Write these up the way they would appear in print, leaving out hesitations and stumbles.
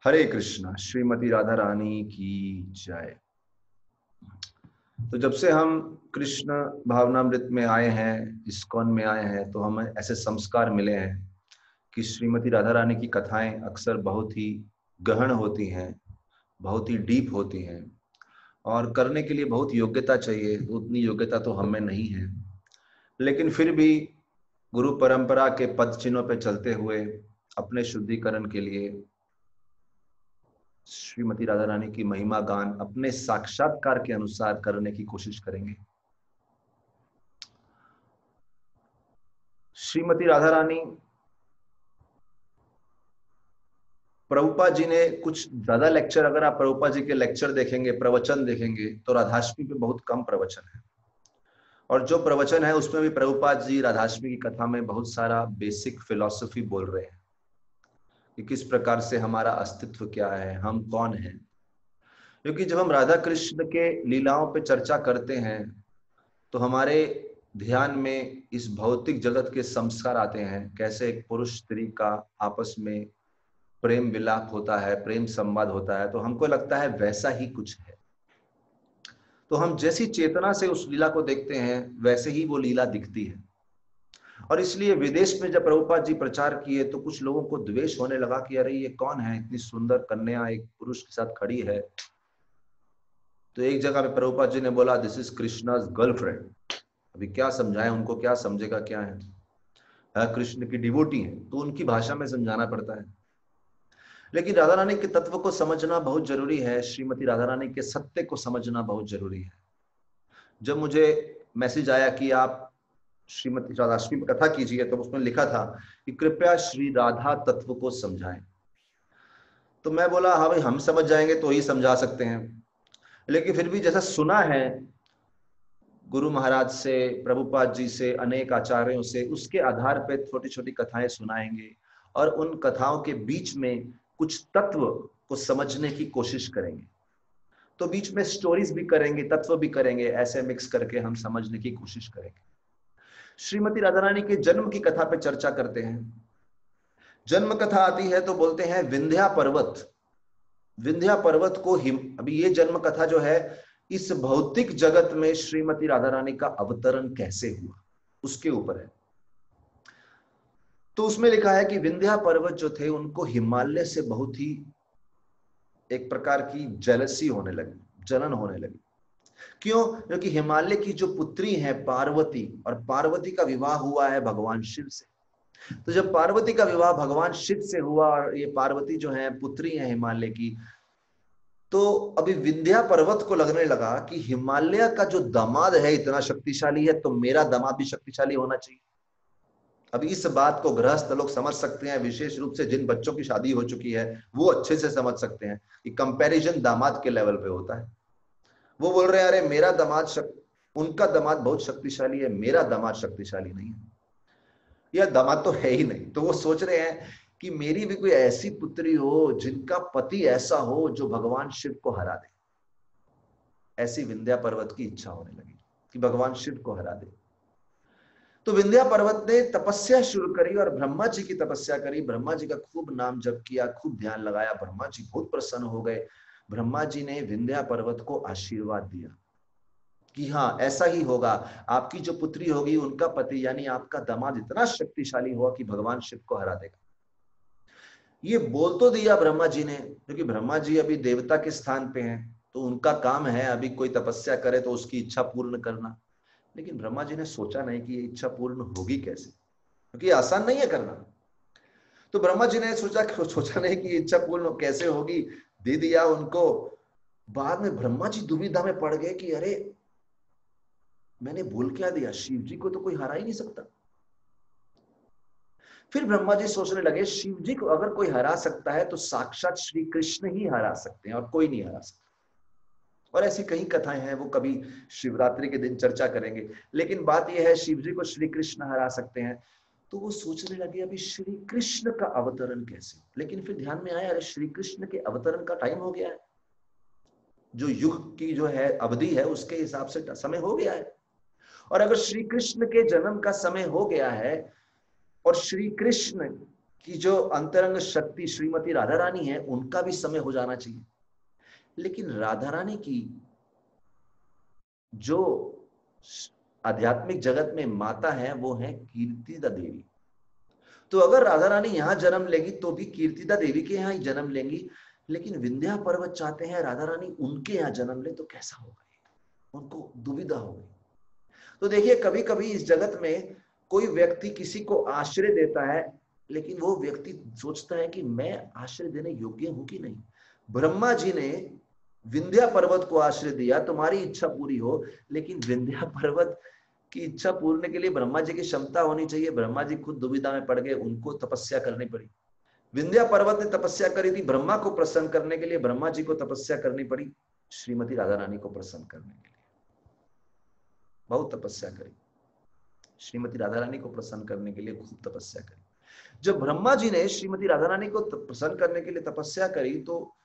हरे कृष्णा। श्रीमती राधा रानी की जय। तो जब से हम कृष्ण भावनामृत में आए हैं, इस्कॉन में आए हैं, तो हमें ऐसे संस्कार मिले हैं कि श्रीमती राधा रानी की कथाएं अक्सर बहुत ही गहन होती हैं, बहुत ही डीप होती हैं और करने के लिए बहुत योग्यता चाहिए। उतनी योग्यता तो हमें नहीं है, लेकिन फिर भी गुरु परंपरा के पद चिन्हों पर चलते हुए अपने शुद्धिकरण के लिए श्रीमती राधा रानी की महिमा गान अपने साक्षात्कार के अनुसार करने की कोशिश करेंगे। श्रीमती राधा रानी, प्रभुपाद जी ने कुछ ज्यादा लेक्चर, अगर आप प्रभुपाद जी के लेक्चर देखेंगे, प्रवचन देखेंगे, तो राधाष्टमी पे बहुत कम प्रवचन है। और जो प्रवचन है उसमें भी प्रभुपाद जी राधाष्टमी की कथा में बहुत सारा बेसिक फिलॉसफी बोल रहे हैं कि किस प्रकार से हमारा अस्तित्व क्या है, हम कौन हैं। क्योंकि जब हम राधा कृष्ण के लीलाओं पे चर्चा करते हैं तो हमारे ध्यान में इस भौतिक जगत के संस्कार आते हैं, कैसे एक पुरुष स्त्री का आपस में प्रेम विलाप होता है, प्रेम संवाद होता है, तो हमको लगता है वैसा ही कुछ है। तो हम जैसी चेतना से उस लीला को देखते हैं वैसे ही वो लीला दिखती है। और इसलिए विदेश में जब प्रभुपाद जी प्रचार किए तो कुछ लोगों को द्वेष होने लगा कि अरे ये कौन है, इतनी सुंदर कन्या एक पुरुष के साथ खड़ी है। तो एक जगह पे प्रभुपाद जी ने बोला, दिस इज कृष्णा's गर्लफ्रेंड। अभी क्या समझाएं उनको, क्या समझेगा क्या है। कृष्ण की डिवोटी है तो उनकी भाषा में समझाना पड़ता है। लेकिन राधा रानी के तत्व को समझना बहुत जरूरी है, श्रीमती राधा रानी के सत्य को समझना बहुत जरूरी है। जब मुझे मैसेज आया कि आप श्रीमती राधाष्टमी की कथा कीजिए, तो उसमें लिखा था कि कृपया श्री राधा तत्व को समझाएं। तो मैं बोला हाँ भाई, हम समझ जाएंगे तो ही समझा सकते हैं। लेकिन फिर भी जैसा सुना है गुरु महाराज से, प्रभुपाद जी से, अनेक आचार्यों से, उसके आधार पर छोटी छोटी कथाएं सुनाएंगे और उन कथाओं के बीच में कुछ तत्व को समझने की कोशिश करेंगे। तो बीच में स्टोरीज भी करेंगे, तत्व भी करेंगे, ऐसे मिक्स करके हम समझने की कोशिश करेंगे। श्रीमती राधा रानी के जन्म की कथा पे चर्चा करते हैं। जन्म कथा आती है तो बोलते हैं विंध्या पर्वत। विंध्या पर्वत को अभी ये जन्म कथा जो है, इस भौतिक जगत में श्रीमती राधा रानी का अवतरण कैसे हुआ उसके ऊपर है। तो उसमें लिखा है कि विंध्या पर्वत जो थे उनको हिमालय से बहुत ही एक प्रकार की जेलसी होने लगी, जलन होने लगी। क्यों? क्योंकि हिमालय की जो पुत्री है पार्वती, और पार्वती का विवाह हुआ है भगवान शिव से। तो जब पार्वती का विवाह भगवान शिव से हुआ और ये पार्वती जो है पुत्री है हिमालय की, तो अभी विंध्या पर्वत को लगने लगा कि हिमालय का जो दामाद है इतना शक्तिशाली है, तो मेरा दामाद भी शक्तिशाली होना चाहिए। अभी इस बात को गृहस्थ लोग समझ सकते हैं, विशेष रूप से जिन बच्चों की शादी हो चुकी है वो अच्छे से समझ सकते हैं कि कंपैरिजन दामाद के लेवल पे होता है। वो बोल रहे हैं अरे मेरा दामाद उनका दामाद बहुत शक्तिशाली है, मेरा दामाद शक्तिशाली नहीं है, या दामाद तो है ही नहीं। तो वो सोच रहे हैं कि मेरी भी कोई ऐसी पुत्री हो जिनका पति ऐसा हो जो भगवान शिव को हरा दे। ऐसी विंध्या पर्वत की इच्छा होने लगी कि भगवान शिव को हरा दे। तो विंध्या पर्वत ने तपस्या शुरू करी और ब्रह्मा जी की तपस्या करी। ब्रह्मा जी का खूब नाम जप किया, खूब ध्यान लगाया। ब्रह्मा जी बहुत प्रसन्न हो गए। ब्रह्मा जी ने विंध्या पर्वत को आशीर्वाद दिया कि हाँ ऐसा ही होगा, आपकी जो पुत्री होगी उनका पति यानी आपका दामाद इतना शक्तिशाली होगा कि भगवान शिव को हरा देगा। ये बोल तो दिया ब्रह्मा जी ने, क्योंकि ब्रह्मा जी अभी देवता के स्थान पे हैं, तो उनका काम है अभी कोई तपस्या करे तो उसकी इच्छा पूर्ण करना। लेकिन ब्रह्मा जी ने सोचा नहीं कि ये इच्छा पूर्ण होगी कैसे, क्योंकि आसान नहीं है करना। तो ब्रह्मा जी ने सोचा नहीं कि इच्छा पूर्ण कैसे होगी, दे दिया उनको। बाद में ब्रह्मा जी दुविधा में पड़ गए कि अरे मैंने बोल क्या दिया, शिव जी को तो कोई हरा ही नहीं सकता। फिर ब्रह्मा जी सोचने लगे शिव जी को अगर कोई हरा सकता है तो साक्षात श्री कृष्ण ही हरा सकते हैं और कोई नहीं हरा सकता। और ऐसी कई कथाएं हैं, वो कभी शिवरात्रि के दिन चर्चा करेंगे। लेकिन बात यह है शिव जी को श्री कृष्ण हरा सकते हैं। तो वो सोचने लगे अभी श्री कृष्ण का अवतरण कैसे। लेकिन फिर ध्यान में आया अरे श्री कृष्ण के अवतरण का टाइम हो गया है, जो युग की जो है अवधि है उसके हिसाब से समय हो गया है। और अगर श्री कृष्ण के जन्म का समय हो गया है और श्री कृष्ण कि जो अंतरंग शक्ति श्रीमती राधा रानी है उनका भी समय हो जाना चाहिए। लेकिन राधा रानी की जो आध्यात्मिक जगत में माता है वो है कीर्तिदा देवी। तो अगर राधा रानी यहां जन्म लेगी तो भी कीर्तिदा देवी के यहां ही जन्म लेंगी। लेकिन विंध्या पर्वत चाहते हैं राधा रानी उनके यहां जन्म ले, तो कैसा होगा? उनको दुविधा हो गई। तो देखिए, कभी कभी इस जगत में कोई व्यक्ति किसी को आश्रय देता है, लेकिन वो व्यक्ति सोचता है कि मैं आश्रय देने योग्य हूं कि नहीं। ब्रह्मा जी ने विंध्या पर्वत को आश्रय दिया, तुम्हारी इच्छा पूरी हो, लेकिन विंध्या पर्वत की इच्छा पूर्ण के लिए ब्रह्मा जी की क्षमता होनी चाहिए। ब्रह्मा जी खुद दुविधा में पड़ गए, उनको तपस्या करनी पड़ी। विंध्या पर्वत ने तपस्या करी थी ब्रह्मा को प्रसन्न करने के लिए, ब्रह्मा जी को तपस्या करनी पड़ी श्रीमती राधा रानी को प्रसन्न करने के लिए। बहुत तपस्या करी, श्रीमती राधा रानी को प्रसन्न करने के लिए खूब तपस्या करी। जब ब्रह्मा जी ने श्रीमती राधा रानी को प्रसन्न करने के लिए तपस्या करी, तो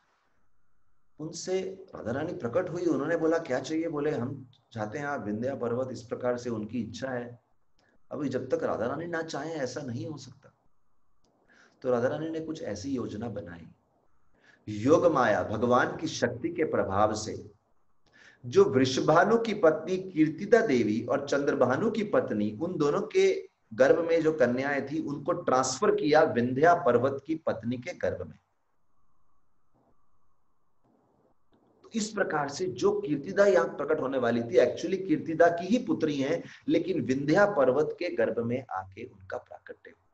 उनसे राधा रानी प्रकट हुई। उन्होंने बोला क्या चाहिए? बोले हम चाहते हैं आप विंध्या पर्वत, इस प्रकार से उनकी इच्छा है। अभी जब तक राधा रानी ना चाहे ऐसा नहीं हो सकता। तो राधा रानी ने कुछ ऐसी योजना बनाई। योग माया भगवान की शक्ति के प्रभाव से जो वृषभानु की पत्नी कीर्तिदा देवी और चंद्रभानु की पत्नी, उन दोनों के गर्भ में जो कन्याएं थी उनको ट्रांसफर किया विंध्या पर्वत की पत्नी के गर्भ में। तो इस प्रकार से जो कीर्तिदा यहां प्रकट होने वाली थी, एक्चुअली कीर्तिदा की ही पुत्री हैं, लेकिन विंध्या पर्वत के गर्भ में आके उनका प्राकट्य हुआ।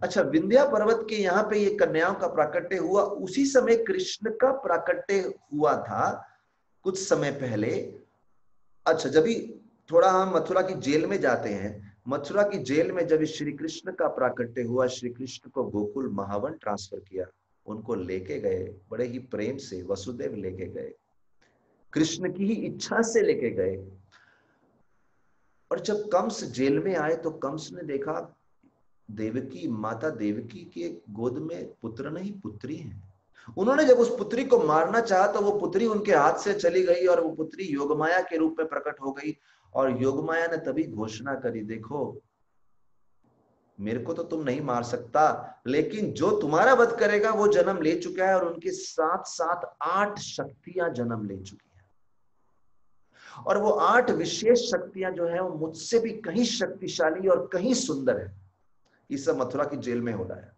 अच्छा, विंध्या पर्वत के यहाँ पे ये कन्याओं का प्राकट्य हुआ, उसी समय कृष्ण का प्राकट्य हुआ था कुछ समय पहले। अच्छा, जब भी थोड़ा हम मथुरा की जेल में जाते हैं, मथुरा की जेल में जब श्री कृष्ण का प्राकट्य हुआ, श्री कृष्ण को गोकुल महावन ट्रांसफर किया, उनको लेके गए, बड़े ही प्रेम से वसुदेव लेके गए, कृष्ण की ही इच्छा से लेके गए। और जब कंस जेल में आए तो कंस ने देखा देवकी, माता देवकी के गोद में पुत्र नहीं पुत्री है। उन्होंने जब उस पुत्री को मारना चाहा तो वो पुत्री उनके हाथ से चली गई और वो पुत्री योगमाया के रूप में प्रकट हो गई। और योगमाया ने तभी घोषणा करी, देखो मेरे को तो तुम नहीं मार सकता, लेकिन जो तुम्हारा वध करेगा वो जन्म ले चुका है, और उनके साथ साथ 8 शक्तियां जन्म ले चुकी हैं। और वो 8 विशेष शक्तियां जो है वो मुझसे भी कहीं शक्तिशाली और कहीं सुंदर है। ये सब मथुरा की जेल में हो रहा है।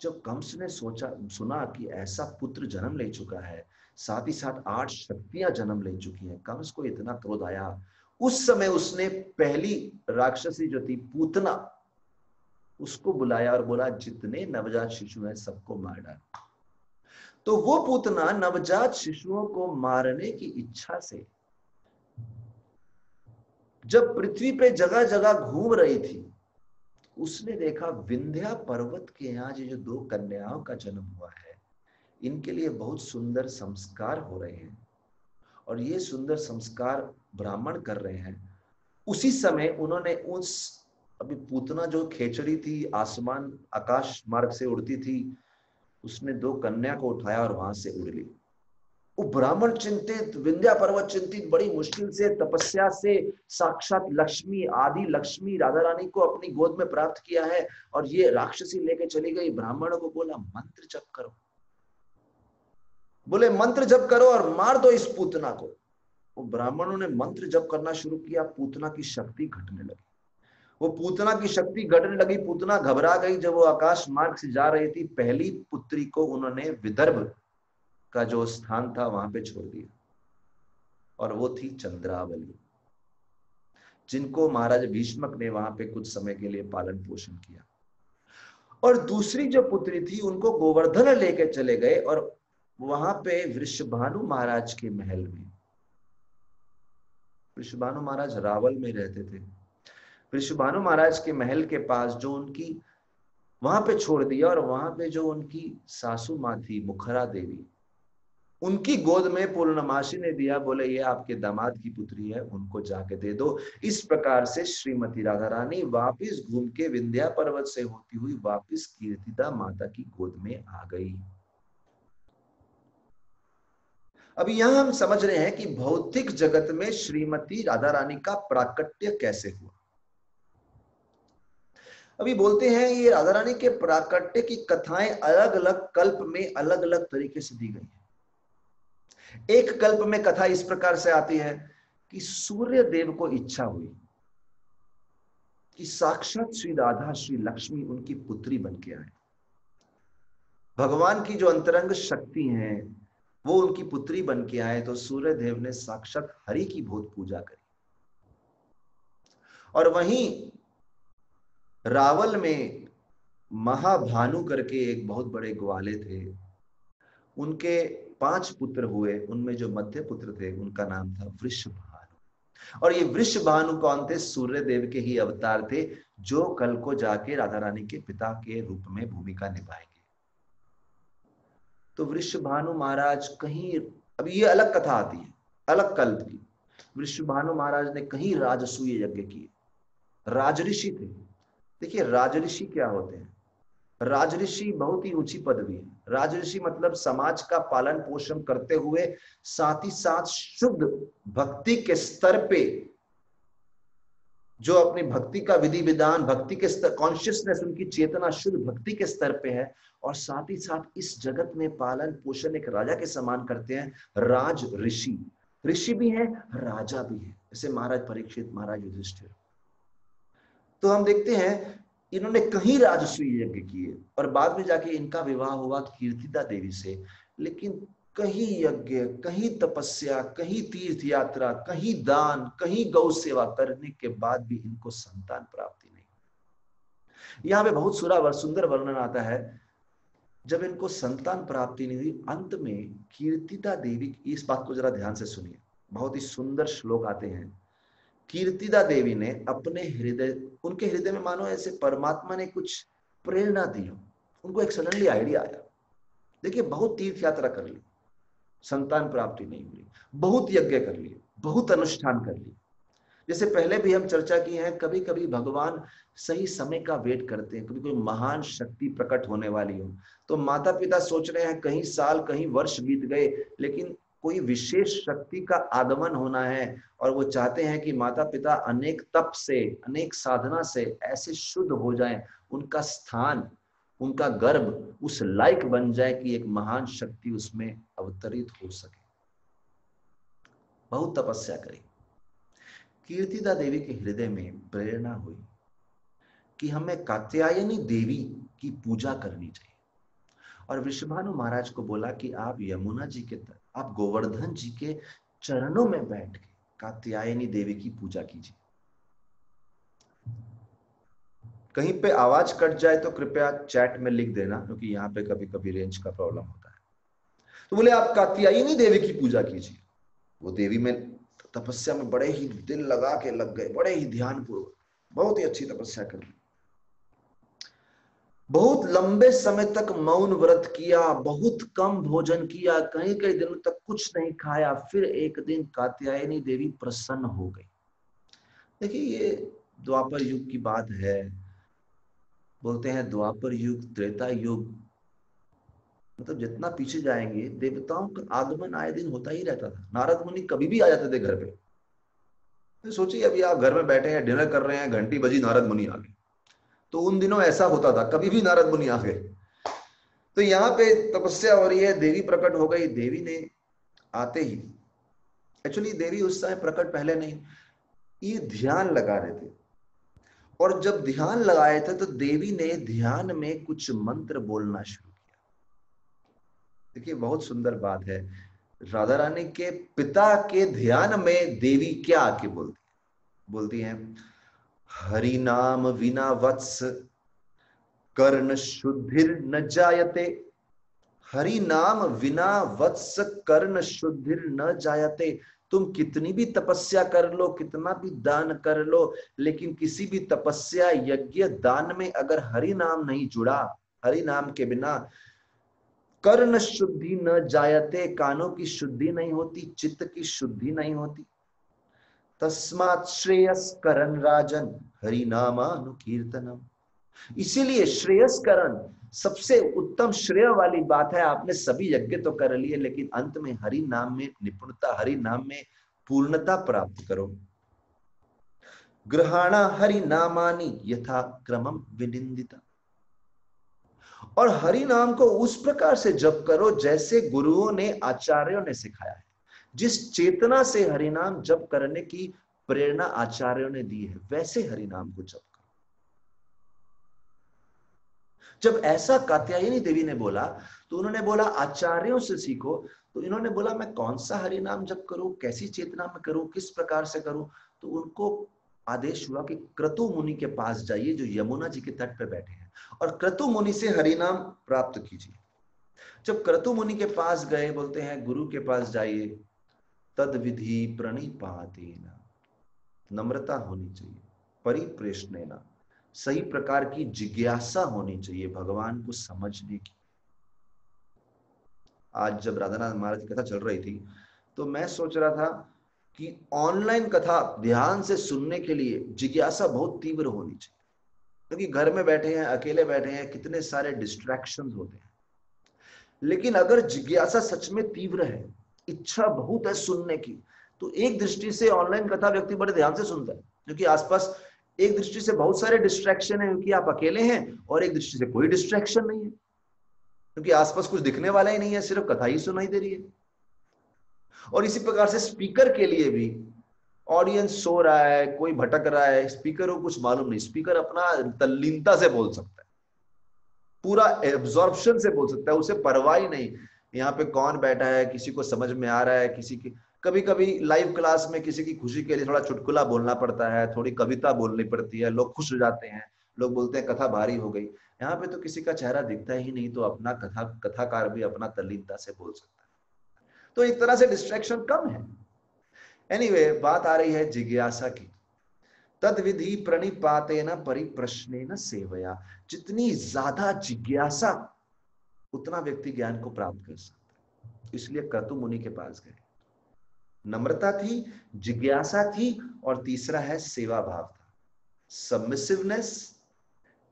जब कंस ने सुना कि ऐसा पुत्र जन्म ले चुका है, साथ ही साथ 8 शक्तियां जन्म ले चुकी हैं, कंस को इतना क्रोध आया। उस समय उसने पहली राक्षसी जो थी पूतना, उसको बुलाया और बोला जितने नवजात शिशु हैं सबको मार डाल। तो वो पूतना नवजात शिशुओं को मारने की इच्छा से जब पृथ्वी पे जगह जगह घूम रही थी, उसने देखा विंध्या पर्वत के यहाँ जो 2 कन्याओं का जन्म हुआ है, इनके लिए बहुत सुंदर संस्कार हो रहे हैं, और ये सुंदर संस्कार ब्राह्मण कर रहे हैं। उसी समय उन्होंने उस, अभी पूतना जो खेचड़ी थी, आसमान आकाश मार्ग से उड़ती थी, उसने 2 कन्या को उठाया और वहां से उड़ ली। वो ब्राह्मण चिंतित, विंध्या पर्वत चिंतित, बड़ी मुश्किल से तपस्या से साक्षात लक्ष्मी, आदि लक्ष्मी राधा रानी को अपनी गोद में प्राप्त किया है, और ये राक्षसी लेके चली गई। ब्राह्मणों को बोला मंत्र जप करो, बोले मंत्र जप करो और मार दो इस पूतना को। वो ब्राह्मणों ने मंत्र जप करना शुरू किया, पूतना की शक्ति घटने लगी। वो पूतना की शक्ति घटने लगी, पूतना घबरा गई। जब वो आकाश मार्ग से जा रही थी, पहली पुत्री को उन्होंने विदर्भ का जो स्थान था वहां पे छोड़ दिया, और वो थी चंद्रावली, जिनको महाराज भीष्मक ने वहां पे कुछ समय के लिए पालन पोषण किया। और दूसरी जो पुत्री थी उनको गोवर्धन लेके चले गए, और वहां पे वृषभानु महाराज के महल में, वृषभानु महाराज रावल में रहते थे, वृषभानु महाराज के महल के पास जो उनकी, वहां पे छोड़ दिया। और वहां पे जो उनकी सासू माँ थी मुखरा देवी, उनकी गोद में पूर्णमासी ने दिया, बोले ये आपके दामाद की पुत्री है, उनको जाके दे दो। इस प्रकार से श्रीमती राधा रानी वापिस घूम के विंध्या पर्वत से होती हुई वापिस कीर्तिदा माता की गोद में आ गई। अभी यहां हम समझ रहे हैं कि भौतिक जगत में श्रीमती राधा रानी का प्राकट्य कैसे हुआ। अभी बोलते हैं ये राधा रानी के प्राकट्य की कथाएं अलग अलग कल्प में अलग अलग तरीके से दी गई है। एक कल्प में कथा इस प्रकार से आती है कि सूर्य देव को इच्छा हुई कि साक्षात श्री राधा श्री लक्ष्मी उनकी पुत्री बन के आए। भगवान की जो अंतरंग शक्ति है वो उनकी पुत्री बन के आए, तो सूर्य देव ने साक्षात हरि की बहुत पूजा करी। और वहीं रावल में महाभानु करके एक बहुत बड़े ग्वाले थे, उनके 5 पुत्र हुए, उनमें जो मध्य पुत्र थे उनका नाम था वृषभानु। और ये वृषभानु कौन थे? सूर्य देव के ही अवतार थे, जो कल को जाके राधा रानी के पिता के रूप में भूमिका निभाएंगे। तो वृषभानु महाराज कहीं, अब ये अलग कथा आती है, अलग कल्प की। वृषभानु महाराज ने कहीं राजसूय यज्ञ किए, राजऋषि थे। देखिए राजऋषि क्या होते हैं? राजऋषि बहुत ही ऊंची पदवी है। राजऋषि मतलब समाज का पालन पोषण करते हुए साथ ही साथ शुद्ध भक्ति के स्तर पे, जो अपनी भक्ति का विधि विधान, भक्ति के स्तर, कॉन्शियसनेस, उनकी चेतना शुद्ध भक्ति के स्तर पे है, और साथ ही साथ इस जगत में पालन पोषण एक राजा के समान करते हैं। राज ऋषि, ऋषि भी है राजा भी है, जैसे महाराज परीक्षित, महाराज युधिष्ठिर। तो हम देखते हैं इन्होंने कहीं राजसूय यज्ञ किए और बाद में जाके इनका विवाह हुआ कीर्तिदा देवी से। लेकिन कहीं यज्ञ, कहीं तपस्या, कहीं तीर्थ यात्रा, कहीं दान, कहीं गौ सेवा करने के बाद भी इनको संतान प्राप्ति नहीं। यहाँ पे बहुत सुंदर वर्णन आता है, जब इनको संतान प्राप्ति नहीं हुई, अंत में कीर्तिदा देवी, इस बात को जरा ध्यान से सुनिए, बहुत ही सुंदर श्लोक आते हैं। कीर्तिदा देवी ने अपने हृदय, उनके हृदय में मानो ऐसे परमात्मा ने कुछ प्रेरणा दी हो, उनको एक सडनली आइडिया आया। देखिए बहुत तीर्थ यात्रा कर ली, संतान प्राप्ति नहीं मिली, बहुत यज्ञ कर लिए, बहुत अनुष्ठान कर लिए। जैसे पहले भी हम चर्चा की है, कभी कभी भगवान सही समय का वेट करते हैं, कभी कोई महान शक्ति प्रकट होने वाली हो, तो माता पिता सोच रहे हैं कहीं साल कहीं वर्ष बीत गए, लेकिन कोई विशेष शक्ति का आगमन होना है, और वो चाहते हैं कि माता पिता अनेक तप से, अनेक साधना से ऐसे शुद्ध हो जाएं, उनका स्थान, उनका गर्भ उस लायक बन जाए कि एक महान शक्ति उसमें अवतरित हो सके। बहुत तपस्या करी। कीर्तिदा देवी के हृदय में प्रेरणा हुई कि हमें कात्यायनी देवी की पूजा करनी चाहिए, और वृषभानु महाराज को बोला कि आप यमुना जी के, आप गोवर्धन जी के चरणों में बैठ के कात्यायनी देवी की पूजा कीजिए। कहीं पे आवाज कट जाए तो कृपया चैट में लिख देना, क्योंकि यहाँ पे कभी कभी रेंज का प्रॉब्लम होता है। तो बोले आप कात्यायनी देवी की पूजा कीजिए। वो देवी में तपस्या में बड़े ही दिल लगा के लग गए, बड़े ही ध्यान पूर्वक, बहुत ही अच्छी तपस्या कर ली। बहुत लंबे समय तक मौन व्रत किया, बहुत कम भोजन किया, कई कई दिनों तक कुछ नहीं खाया। फिर एक दिन कात्यायनी देवी प्रसन्न हो गई। देखिए ये द्वापर युग की बात है। बोलते हैं द्वापर युग, त्रेता युग, मतलब जितना पीछे जाएंगे देवताओं का आगमन आए दिन होता ही रहता था। नारद मुनि कभी भी आ जाते थे घर पे। तो सोचिए अभी आप घर में बैठे हैं, डिनर कर रहे हैं, घंटी बजी, नारद मुनि आ गए। तो उन दिनों ऐसा होता था, कभी भी नारद मुनि आ गए। तो यहाँ पे तपस्या हो रही है, देवी प्रकट हो गई। देवी ने आते ही, एक्चुअली देवी उस समय प्रकट पहले नहीं, ये ध्यान लगा रहे थे, और जब ध्यान लगाए थे तो देवी ने ध्यान में कुछ मंत्र बोलना शुरू किया। देखिए बहुत सुंदर बात है, राधा रानी के पिता के ध्यान में देवी क्या आके बोलती हैं, हरि नाम विना वत्स कर्ण शुद्धिर न जायते। हरि नाम विना वत्स कर्ण शुद्धिर न जायते। तुम कितनी भी तपस्या कर लो, कितना भी दान कर लो, लेकिन किसी भी तपस्या, यज्ञ, दान में अगर हरि नाम नहीं जुड़ा, हरि नाम के बिना कर्ण शुद्धि न जायते, कानों की शुद्धि नहीं होती, चित्त की शुद्धि नहीं होती। तस्मात् श्रेयस्करन राजन हरि नामानुकीर्तनम। इसीलिए श्रेयस्करण, सबसे उत्तम श्रेय वाली बात है, आपने सभी यज्ञ तो कर लिए, लेकिन अंत में हरि नाम में निपुणता, हरि नाम में पूर्णता प्राप्त करो। ग्रहाणा हरि नामानि यथा क्रमम विनिंदिता। और हरि नाम को उस प्रकार से जप करो जैसे गुरुओं ने, आचार्यों ने सिखाया है। जिस चेतना से हरि नाम जप करने की प्रेरणा आचार्यों ने दी है, वैसे हरि नाम को जप करो। जब ऐसा कात्यायनी देवी ने बोला तो उन्होंने बोला आचार्यों से सीखो। तो इन्होंने बोला मैं कौन सा हरि नाम जप करूं, कैसी चेतना में करूं, किस प्रकार से करूं। तो उनको आदेश हुआ कि क्रतु मुनि के पास जाइए, जो यमुना जी के तट पर बैठे हैं, और क्रतु मुनि से हरि नाम प्राप्त कीजिए। जब क्रतु मुनि के पास गए, बोलते हैं गुरु के पास जाइए, तद विधि प्रणिपातेन, नम्रता होनी चाहिए, परिप्रश्नेन, सही प्रकार की जिज्ञासा होनी चाहिए भगवान को समझने की। आज जब राधानाथ महाराज की कथा चल रही थी तो मैं सोच रहा था कि ऑनलाइन कथा ध्यान से सुनने के लिए जिज्ञासा बहुत तीव्र होनी चाहिए, क्योंकि घर में बैठे हैं, अकेले बैठे हैं, कितने सारे डिस्ट्रैक्शंस होते हैं। लेकिन अगर जिज्ञासा सच में तीव्र है, इच्छा बहुत है सुनने की, तो एक दृष्टि से ऑनलाइन कथा व्यक्ति बड़े ध्यान से सुनता है, क्योंकि आसपास एक दृष्टि से बहुत सारे डिस्ट्रैक्शन है, क्योंकि आप अकेले हैं, और एक दृष्टि से कोई डिस्ट्रैक्शन नहीं है, क्योंकि आसपास कुछ दिखने वाला ही नहीं है, सिर्फ कथा ही सुनाई दे रही है। और इसी प्रकार से स्पीकर के लिए भी, ऑडियंस सो रहा है, कोई भटक रहा है, स्पीकर को कुछ मालूम नहीं, स्पीकर अपना तल्लीनता से बोल सकता है, पूरा एब्जॉर्प्शन से बोल सकता है, उसे परवाह ही नहीं यहाँ पे कौन बैठा है, किसी को समझ में आ रहा है, किसी की। कभी कभी लाइव क्लास में किसी की खुशी के लिए थोड़ा चुटकुला बोलना पड़ता है, थोड़ी कविता बोलनी पड़ती है, लोग खुश हो जाते हैं, लोग बोलते हैं कथा भारी हो गई। यहाँ पे तो किसी का चेहरा दिखता ही नहीं, तो अपना कथाकार भी अपना तल्लीनता से बोल सकता है, तो एक तरह से डिस्ट्रैक्शन कम है। एनीवे, बात आ रही है जिज्ञासा की। तद विधि प्रणिपातेन परिप्रश्नेन सेवया, जितनी ज्यादा जिज्ञासा उतना व्यक्ति ज्ञान को प्राप्त कर सकता है। इसलिए क्रतु मुनि के पास गए, नम्रता थी, जिज्ञासा थी, और तीसरा है सेवा भाव था, सबमिसिवनेस,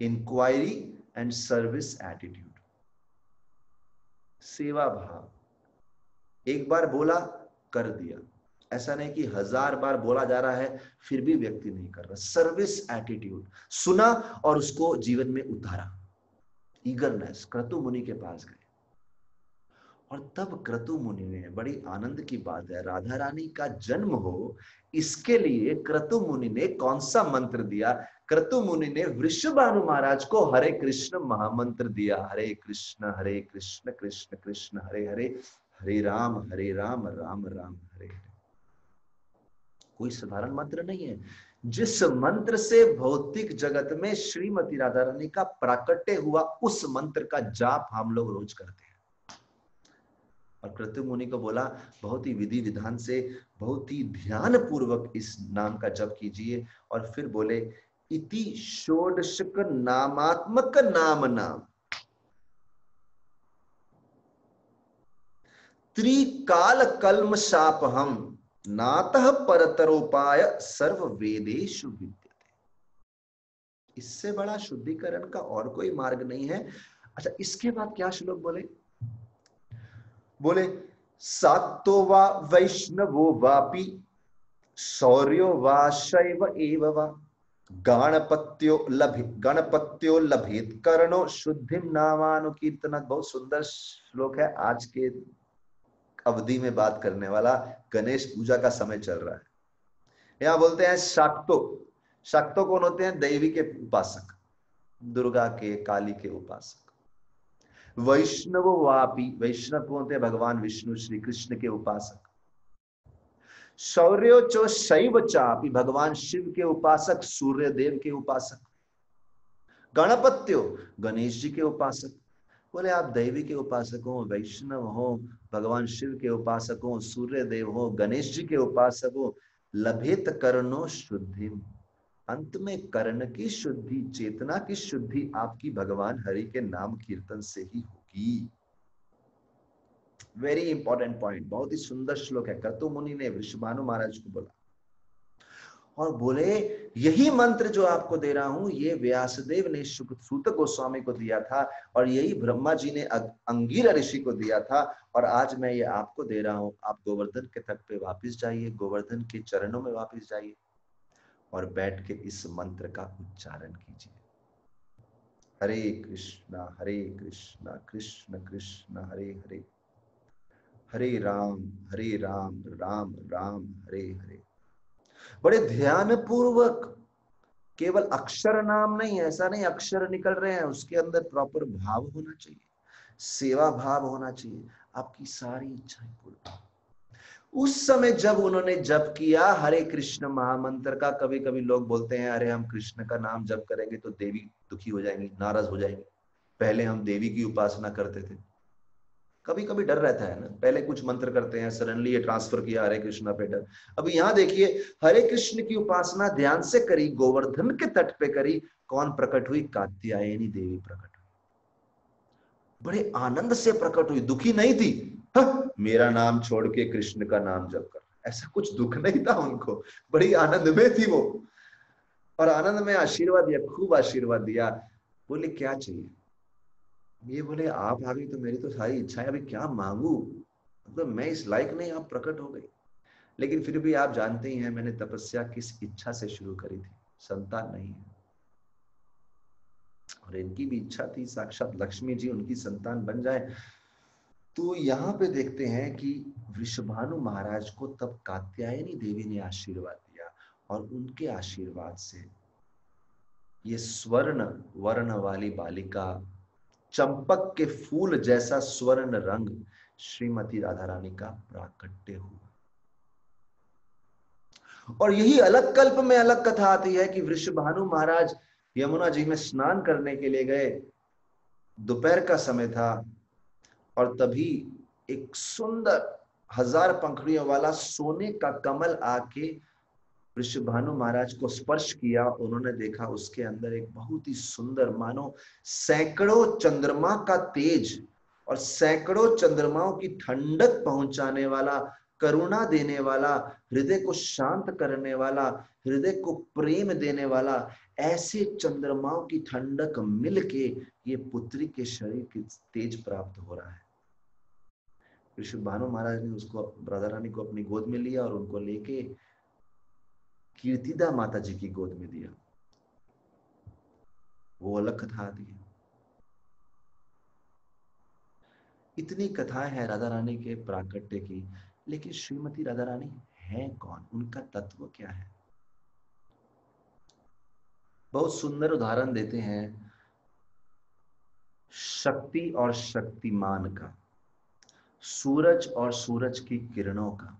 इंक्वायरी एंड सर्विस एटीट्यूड। सेवा भाव, एक बार बोला कर दिया, ऐसा नहीं कि 1000 बार बोला जा रहा है फिर भी व्यक्ति नहीं कर रहा। सर्विस एटीट्यूड, सुना और उसको जीवन में उतारा, ईगरनेस। क्रतु मुनि के पास गए, और तब क्रतु मुनि ने, बड़ी आनंद की बात है, राधा रानी का जन्म हो इसके लिए क्रतु मुनि ने कौन सा मंत्र दिया? क्रतु मुनि ने वृषभानु महाराज को हरे कृष्ण महामंत्र दिया। हरे कृष्ण कृष्ण कृष्ण हरे हरे, हरे राम राम राम हरे हरे। कोई साधारण मंत्र नहीं है, जिस मंत्र से भौतिक जगत में श्रीमती राधा रानी का प्राकट्य हुआ, उस मंत्र का जाप हम लोग रोज करते हैं। और क्रतु मुनि को बोला बहुत ही विधि विधान से, बहुत ही ध्यान पूर्वक इस नाम का जप कीजिए। और फिर बोले इति षोडशक नामात्मक नाम नाम त्रिकाल कल्मषापहम नातः परतरोपाय सर्व वेदेषु विद्यते। इससे बड़ा शुद्धिकरण का और कोई मार्ग नहीं है। अच्छा, इसके बाद क्या श्लोक बोले? बोले सात्तो वा वैष्णवो वापि शौर्यो वा शैव एव वा गणपत्यो लभेत कर्णो शुद्धिम नामानुकीर्तनात्। बहुत सुंदर श्लोक है, आज के अवधि में बात करने वाला। गणेश पूजा का समय चल रहा है, यहाँ बोलते हैं शाक्तो। शाक्तो कौन होते हैं? देवी के उपासक, दुर्गा के, काली के उपासक। वैष्णव वापी, वैष्णव कौन होते हैं? भगवान विष्णु श्री कृष्ण के उपासक। शौर्यो चो शैव चापी, भगवान शिव के उपासक, सूर्य देव के उपासक। गणपत्यो, गणेश जी के उपासक। बोले आप दैवी के उपासक हो, वैष्णव हो, भगवान शिव के उपासक हो, सूर्य देव हो, गणेश जी के उपासक हो, लभेत कर्णो शुद्धि, अंत में कर्ण की शुद्धि, चेतना की शुद्धि आपकी भगवान हरि के नाम कीर्तन से ही होगी। वेरी इंपॉर्टेंट पॉइंट, बहुत ही सुंदर श्लोक है। क्रतु मुनि ने वृषभानु महाराज को बोला और बोले यही मंत्र जो आपको दे रहा हूं, ये व्यासदेव ने सूत गोस्वामी को दिया था, और यही ब्रह्मा जी ने अंगिरा ऋषि को दिया था, और आज मैं ये आपको दे रहा हूं। आप गोवर्धन के तट पे वापस जाइए, गोवर्धन के चरणों में वापस जाइए, और बैठ के इस मंत्र का उच्चारण कीजिए। हरे कृष्णा कृष्ण कृष्ण हरे हरे, हरे राम राम राम हरे हरे। बड़े ध्यान पूर्वक, केवल अक्षर नाम नहीं, ऐसा नहीं अक्षर निकल रहे हैं, उसके अंदर प्रॉपर भाव होना चाहिए, सेवा भाव होना चाहिए, आपकी सारी इच्छाएं पूरी। उस समय जब उन्होंने जप किया हरे कृष्ण महामंत्र का, कभी कभी लोग बोलते हैं अरे हम कृष्ण का नाम जप करेंगे तो देवी दुखी हो जाएंगी, नाराज हो जाएंगी, पहले हम देवी की उपासना करते थे। कभी कभी डर रहता है ना, पहले कुछ मंत्र करते हैं, सडनली ये ट्रांसफर किया हरे कृष्णा पे डर। अब यहाँ देखिए, हरे कृष्ण की उपासना ध्यान से करी, गोवर्धन के तट पे करी, कौन प्रकट हुई? कात्यायनी देवी प्रकट हुई, बड़े आनंद से प्रकट हुई, दुखी नहीं थी। मेरा नाम छोड़ के कृष्ण का नाम जप कर, ऐसा कुछ दुख नहीं था उनको, बड़ी आनंद में थी वो, और आनंद में आशीर्वाद दिया, खूब आशीर्वाद दिया। बोले क्या चाहिए? ये बोले आप आ गई तो मेरी तो सारी इच्छाएं, अभी क्या मांगू, मतलब मैं इस लायक नहीं, आप प्रकट हो गई। लेकिन फिर भी आप जानते ही हैं मैंने तपस्या किस इच्छा से शुरू करी थी, संतान नहीं है, और इनकी भी इच्छा थी साक्षात लक्ष्मी जी उनकी संतान बन जाए। तो यहाँ पे देखते हैं कि वृषभानु महाराज को तब कात्यायनी देवी ने आशीर्वाद दिया, और उनके आशीर्वाद से ये स्वर्ण वर्ण वाली बालिका, चंपक के फूल जैसा स्वर्ण रंग श्रीमती राधा रानी का प्राकट्य हुआ। और यही अलग कल्प में अलग कथा आती है कि वृषभानु महाराज यमुना जी में स्नान करने के लिए गए, दोपहर का समय था, और तभी एक सुंदर 1000 पंखुड़ियों वाला सोने का कमल आके वृषभानु महाराज को स्पर्श किया। उन्होंने देखा उसके अंदर एक बहुत ही सुंदर, मानो सैकड़ों चंद्रमा का तेज और सैकड़ों चंद्रमाओं की ठंडक पहुंचाने वाला, करुणा देने वाला, हृदय को शांत करने वाला, हृदय को प्रेम देने वाला, ऐसे चंद्रमाओं की ठंडक मिलके ये पुत्री के शरीर की तेज प्राप्त हो रहा है। वृषभानु महाराज ने उसको, राधा रानी को अपनी गोद में लिया और उनको लेके कीर्तिदा माता जी की गोद में दिया। वो अलग कथा आती है। इतनी कथाएं हैं राधा रानी के प्राकट्य की, लेकिन श्रीमती राधा रानी है कौन, उनका तत्व क्या है? बहुत सुंदर उदाहरण देते हैं शक्ति और शक्तिमान का, सूरज और सूरज की किरणों का,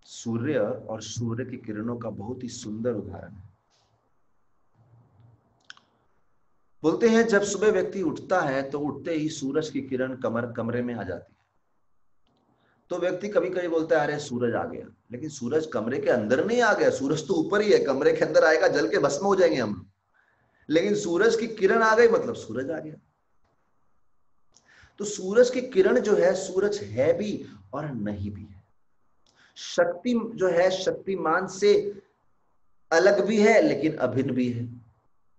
सूर्य और सूर्य की किरणों का बहुत ही सुंदर उदाहरण है। बोलते हैं जब सुबह व्यक्ति उठता है तो उठते ही सूरज की किरण कमरे में आ जाती है, तो व्यक्ति कभी कभी बोलता है अरे सूरज आ गया, लेकिन सूरज कमरे के अंदर नहीं आ गया, सूरज तो ऊपर ही है, कमरे के अंदर आएगा जल के भस्म हो जाएंगे हम, लेकिन सूरज की किरण आ गई मतलब सूरज आ गया। तो सूरज की किरण जो है, सूरज है भी और नहीं भी है। शक्ति जो है शक्तिमान से अलग भी है लेकिन अभिन्न भी है,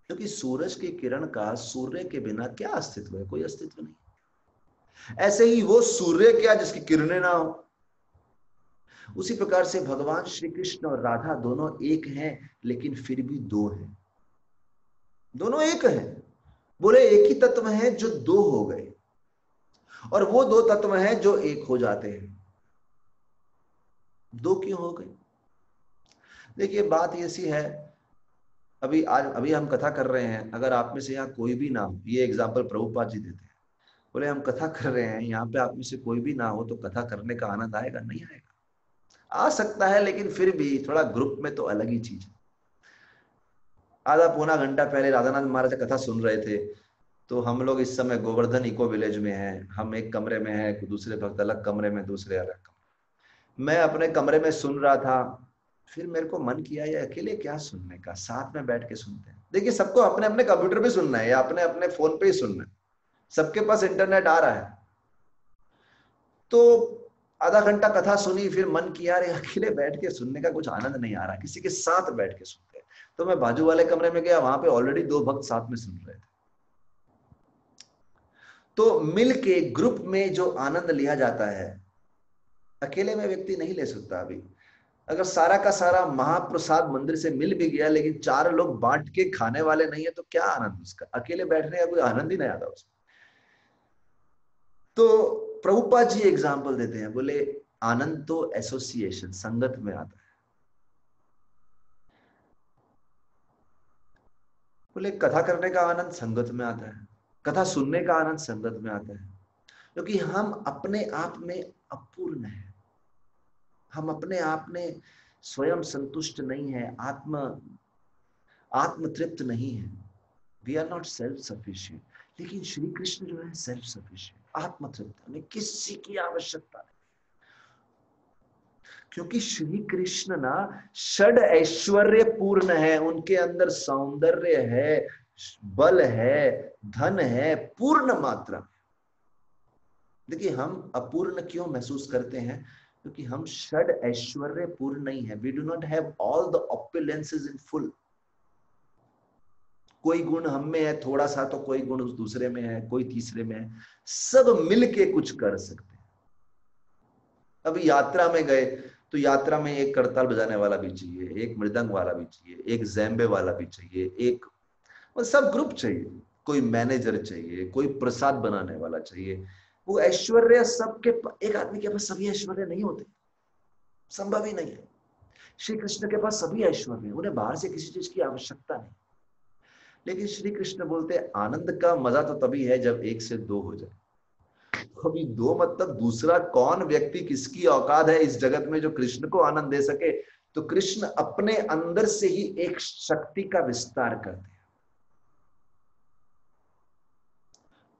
क्योंकि सूरज की किरण का सूर्य के बिना क्या अस्तित्व है? कोई अस्तित्व नहीं। ऐसे ही वो सूर्य क्या जिसकी किरणें ना हो, उसी प्रकार से भगवान श्री कृष्ण और राधा दोनों एक हैं, लेकिन फिर भी दो हैं। दोनों एक हैं, बोले एक ही तत्व हैं जो दो हो गए, और वो दो तत्व हैं जो एक हो जाते हैं। दो क्यों हो गए? देखिए बात ऐसी है, अभी हम कथा कर रहे हैं, अगर आप में से यहाँ कोई भी ना हो, ये एग्जाम्पल प्रभुपाद जी देते हैं, बोले हम कथा कर रहे हैं, यहाँ पे आप में से कोई भी ना हो तो कथा करने का आनंद आएगा? नहीं आएगा। आ सकता है, लेकिन फिर भी थोड़ा ग्रुप में तो अलग ही चीज है। आधा पौना घंटा पहले राधानाथ महाराज कथा सुन रहे थे, तो हम लोग इस समय गोवर्धन इको विलेज में हैं, हम एक कमरे में हैं, दूसरे भक्त अलग कमरे में, दूसरे अलग कमरे। मैं अपने कमरे में सुन रहा था, फिर मेरे को मन किया ये अकेले क्या सुनने का, साथ में बैठ के सुनते हैं। देखिए सबको अपने अपने कंप्यूटर पे सुनना है या अपने अपने फोन पे ही सुनना है, सबके पास इंटरनेट आ रहा है। तो आधा घंटा कथा सुनी, फिर मन किया अरे अकेले बैठ के सुनने का कुछ आनंद नहीं आ रहा, किसी के साथ बैठ के सुनते हैं। तो मैं बाजू वाले कमरे में गया, वहां पे ऑलरेडी 2 भक्त साथ में सुन रहे थे। तो मिलके ग्रुप में जो आनंद लिया जाता है, अकेले में व्यक्ति नहीं ले सकता। अभी अगर सारा का सारा महाप्रसाद मंदिर से मिल भी गया लेकिन 4 लोग बांट के खाने वाले नहीं है तो क्या आनंद उसका, अकेले बैठने का कोई आनंद ही नहीं आता उसको। तो प्रभुपाद जी एग्जाम्पल देते हैं, बोले आनंद तो एसोसिएशन, संगत में आता है। बोले कथा करने का आनंद संगत में आता है, कथा सुनने का आनंद संगत में आता है, क्योंकि हम अपने आप में अपूर्ण है, हम अपने आप में स्वयं संतुष्ट नहीं है, आत्म तृप्त नहीं है। We are not self sufficient. लेकिन श्री कृष्ण जो है सेल्फ सफिशिएंट, आत्म तृप्त, हमें किसी की आवश्यकता नहीं, क्योंकि श्री कृष्ण ना षड ऐश्वर्य पूर्ण है, उनके अंदर सौंदर्य है, बल है, धन है, पूर्ण मात्रा। देखिए हम अपूर्ण क्यों महसूस करते हैं, क्योंकि हम षड ऐश्वर्य पूर्ण नहीं है। We do not have all the opulences in full. कोई गुण हम में है थोड़ा सा, तो कोई गुण उस दूसरे में है, कोई तीसरे में है, सब मिलके कुछ कर सकते हैं। अभी यात्रा में गए तो यात्रा में एक करताल बजाने वाला भी चाहिए, एक मृदंग वाला भी चाहिए, एक ज़ेम्बे वाला भी चाहिए, एक सब ग्रुप चाहिए, कोई मैनेजर चाहिए, कोई प्रसाद बनाने वाला चाहिए। वो ऐश्वर्य सबके, एक आदमी के पास सभी ऐश्वर्य नहीं होते, संभव ही नहीं है। श्री कृष्ण के पास सभी ऐश्वर्य, उन्हें बाहर से किसी चीज की आवश्यकता नहीं। लेकिन श्री कृष्ण बोलते हैं आनंद का मजा तो तभी है जब 1 से 2 हो जाए। अभी 2 मतलब दूसरा कौन व्यक्ति, किसकी औकात है इस जगत में जो कृष्ण को आनंद दे सके। तो कृष्ण अपने अंदर से ही एक शक्ति का विस्तार करते हैं।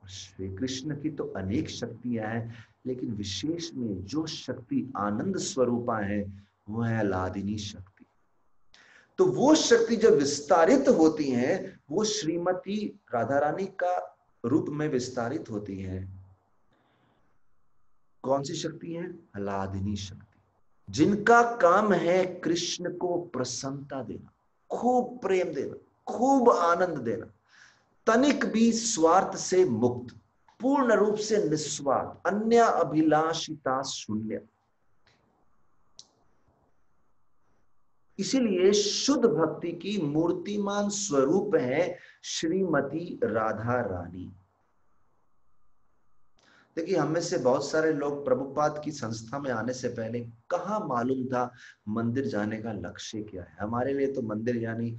श्री कृष्ण की तो अनेक शक्तियां हैं, लेकिन विशेष में जो शक्ति आनंद स्वरूपा है वो है अलादिनी शक्ति। तो वो शक्ति जब विस्तारित होती हैं, वो श्रीमती राधा रानी का रूप में विस्तारित होती हैं। कौन सी शक्ति है? अलादिनी शक्ति, जिनका काम है कृष्ण को प्रसन्नता देना, खूब प्रेम देना, खूब आनंद देना, तनिक भी स्वार्थ से मुक्त, पूर्ण रूप से निस्वार्थ, अन्य अभिलाषिता शून्य। इसीलिए शुद्ध भक्ति की मूर्तिमान स्वरूप है श्रीमती राधा रानी। देखिए हम में से बहुत सारे लोग प्रभुपाद की संस्था में आने से पहले कहाँ मालूम था मंदिर जाने का लक्ष्य क्या है। हमारे लिए तो मंदिर यानी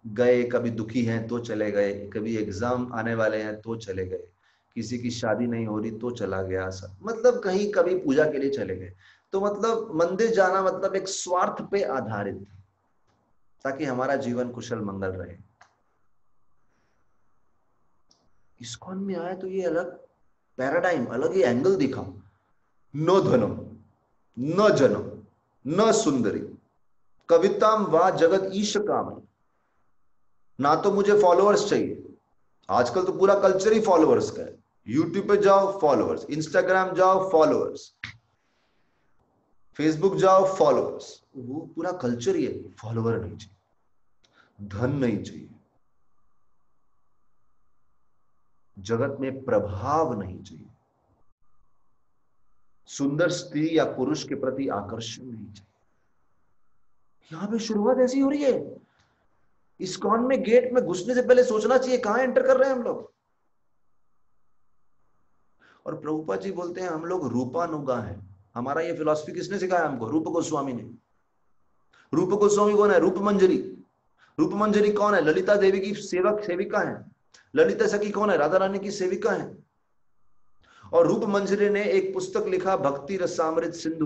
गए, कभी दुखी हैं तो चले गए, कभी एग्जाम आने वाले हैं तो चले गए, किसी की शादी नहीं हो रही तो चला गया, सब मतलब कहीं कभी पूजा के लिए चले गए। तो मतलब मंदिर जाना मतलब एक स्वार्थ पे आधारित, ताकि हमारा जीवन कुशल मंगल रहे। इस्कॉन में आया तो ये अलग पैराडाइम, अलग ही एंगल दिखा। न धनम न जनम न सुंदरी कविताम वा जगत ईश काम। ना तो मुझे फॉलोअर्स चाहिए, आजकल तो पूरा कल्चर ही फॉलोअर्स का है। यूट्यूब पे जाओ फॉलोअर्स, इंस्टाग्राम जाओ फॉलोअर्स, फेसबुक जाओ फॉलोअर्स, वो पूरा कल्चर ही है। फॉलोअर नहीं चाहिए, धन नहीं चाहिए, जगत में प्रभाव नहीं चाहिए, सुंदर स्त्री या पुरुष के प्रति आकर्षण नहीं चाहिए। यहां पे शुरुआत ऐसी हो रही है। इस्कॉन में गेट में घुसने से पहले सोचना चाहिए कहां एंटर कर रहे हैं हम लोग। और प्रभुपाद जी बोलते हैं हम लोग रूपानुगा हैं। हमारा ये फिलॉसफी किसने सिखाया हमको? रूप गोस्वामी ने। रूप गोस्वामी कौन है? रूप मंजरी। रूप मंजरी कौन है? ललिता देवी की सेवक सेविका है। ललिता सखी कौन है? राधा रानी की सेविका है। और रूप मंजरी ने एक पुस्तक लिखा भक्ति रसामृत सिंधु।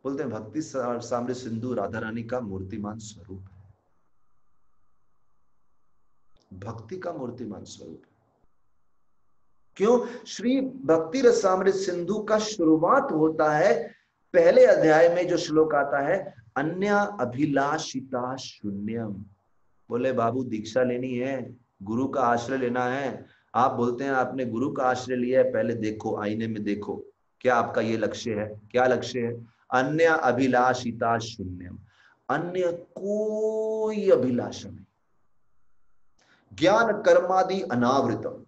बोलते हैं भक्ति रसामृत सिंधु राधा रानी का मूर्तिमान स्वरूप है, भक्ति का मूर्तिमान स्वरूप है। क्यों? श्री भक्ति रसामृत सिंधु का शुरुआत होता है पहले अध्याय में जो श्लोक आता है, अन्य अभिलाषिता शून्यम। बोले बाबू दीक्षा लेनी है, गुरु का आश्रय लेना है। आप बोलते हैं आपने गुरु का आश्रय लिया है, पहले देखो आईने में देखो क्या आपका ये लक्ष्य है। क्या लक्ष्य है? अन्य अभिलाषिता शून्यम, अन्य कोई अभिलाषा नहीं, ज्ञान कर्मादि अनावृतम।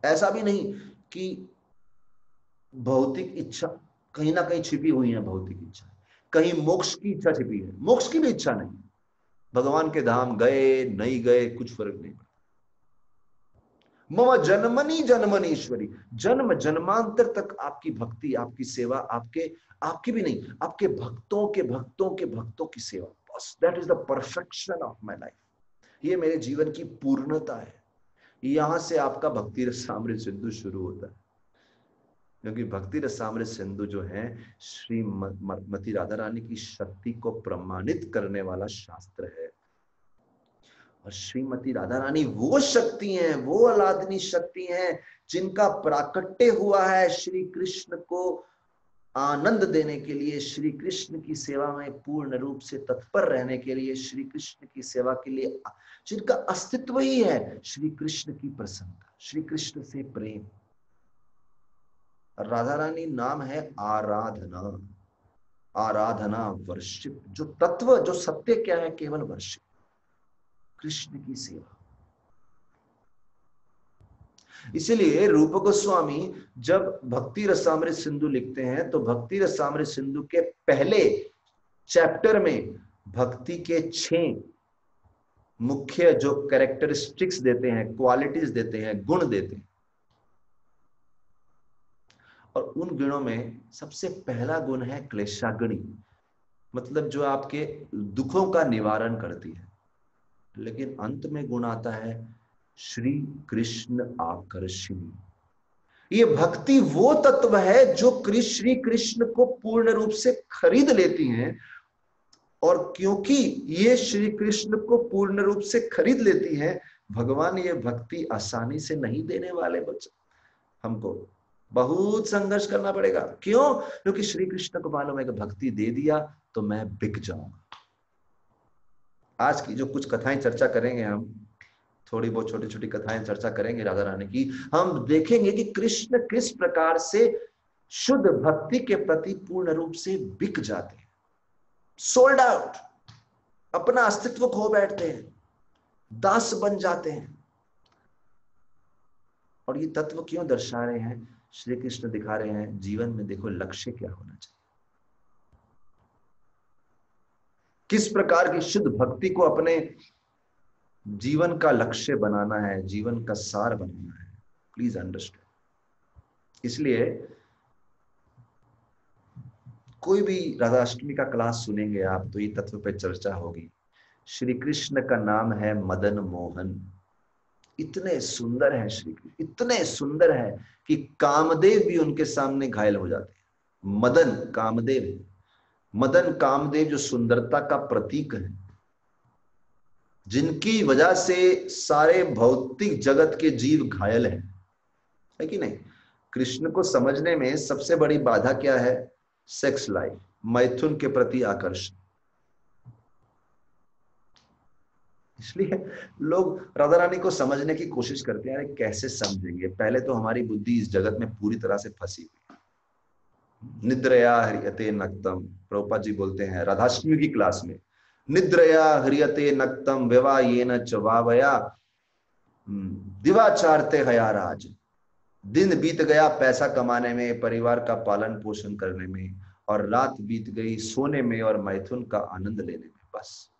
ऐसा भी नहीं कि भौतिक इच्छा, कहीं ना कहीं छिपी हुई है भौतिक इच्छा, कहीं मोक्ष की इच्छा छिपी है, मोक्ष की भी इच्छा नहीं। भगवान के धाम गए नहीं गए कुछ फर्क नहीं पड़ता। मम जन्मनी जन्मनीश्वरी, जन्म जन्मांतर तक आपकी भक्ति, आपकी सेवा, आपकी भी नहीं, आपके भक्तों के भक्तों के भक्तों की सेवा, बस that is the perfection of my life. ये मेरे जीवन की पूर्णता है। यहां से आपका भक्ति रसामृत सिंधु शुरू होता है, क्योंकि भक्ति रसामृत सिंधु जो है श्रीमती राधा रानी की शक्ति को प्रमाणित करने वाला शास्त्र है। और श्रीमती राधा रानी वो शक्ति हैं, वो अलादनी शक्ति हैं जिनका प्राकट्य हुआ है श्री कृष्ण को आनंद देने के लिए, श्री कृष्ण की सेवा में पूर्ण रूप से तत्पर रहने के लिए, श्री कृष्ण की सेवा के लिए, जिनका अस्तित्व ही है श्री कृष्ण की प्रसन्नता, श्री कृष्ण से प्रेम। राधा रानी नाम है आराधना, आराधना वर्शिप। जो तत्व, जो सत्य क्या है? केवल वर्शिप, कृष्ण की सेवा। इसीलिए रूप गोस्वामी जब भक्ति रसामृत सिंधु लिखते हैं तो भक्ति रसामृत सिंधु के पहले चैप्टर में भक्ति के 6 मुख्य जो कैरेक्टरिस्टिक्स देते हैं, क्वालिटीज देते हैं, गुण देते हैं। और उन गुणों में सबसे पहला गुण है क्लेशाग्नि, मतलब जो आपके दुखों का निवारण करती है। लेकिन अंत में गुण आता है श्री कृष्ण आकर्षिणी। ये भक्ति वो तत्व है जो श्री कृष्ण को पूर्ण रूप से खरीद लेती हैं। और क्योंकि ये श्री कृष्ण को पूर्ण रूप से खरीद लेती हैं, भगवान ये भक्ति आसानी से नहीं देने वाले बच्चे, हमको बहुत संघर्ष करना पड़ेगा। क्यों? क्योंकि श्री कृष्ण को मालूम है कि भक्ति दे दिया तो मैं बिक जाऊंगा। आज की जो कुछ कथाएं चर्चा करेंगे, हम थोड़ी बहुत छोटी छोटी कथाएं चर्चा करेंगे राधा रानी की, हम देखेंगे कि कृष्ण किस प्रकार से शुद्ध भक्ति के प्रति पूर्ण रूप से बिक जाते हैं, सोल्ड आउट, अपना अस्तित्व खो बैठते हैं, दास बन जाते हैं। और ये तत्व क्यों दर्शा रहे हैं? श्री कृष्ण दिखा रहे हैं जीवन में देखो लक्ष्य क्या होना चाहिए, किस प्रकार की शुद्ध भक्ति को अपने जीवन का लक्ष्य बनाना है, जीवन का सार बनाना है। Please understand. इसलिए कोई भी राधाष्टमी का क्लास सुनेंगे आप तो ये तत्व पे चर्चा होगी। श्री कृष्ण का नाम है मदन मोहन। इतने सुंदर है श्री कृष्ण, इतने सुंदर है कि कामदेव भी उनके सामने घायल हो जाते हैं। मदन कामदेव, मदन कामदेव जो सुंदरता का प्रतीक है, जिनकी वजह से सारे भौतिक जगत के जीव घायल हैं, है कि नहीं? कृष्ण को समझने में सबसे बड़ी बाधा क्या है? सेक्स लाइफ, मैथुन के प्रति आकर्षण। इसलिए लोग राधा रानी को समझने की कोशिश करते हैं, अरे कैसे समझेंगे? पहले तो हमारी बुद्धि इस जगत में पूरी तरह से फंसी हुई। निद्रया हरियते नक्तम, प्रभुपाद जी बोलते हैं राधाष्टमी की क्लास में, निद्रया हरियते नक्तम विवाहेन च वावया दिवाचारते हयाराज। दिन बीत गया पैसा कमाने में, परिवार का पालन पोषण करने में, और रात बीत गई सोने में और मैथुन का आनंद लेने में। बस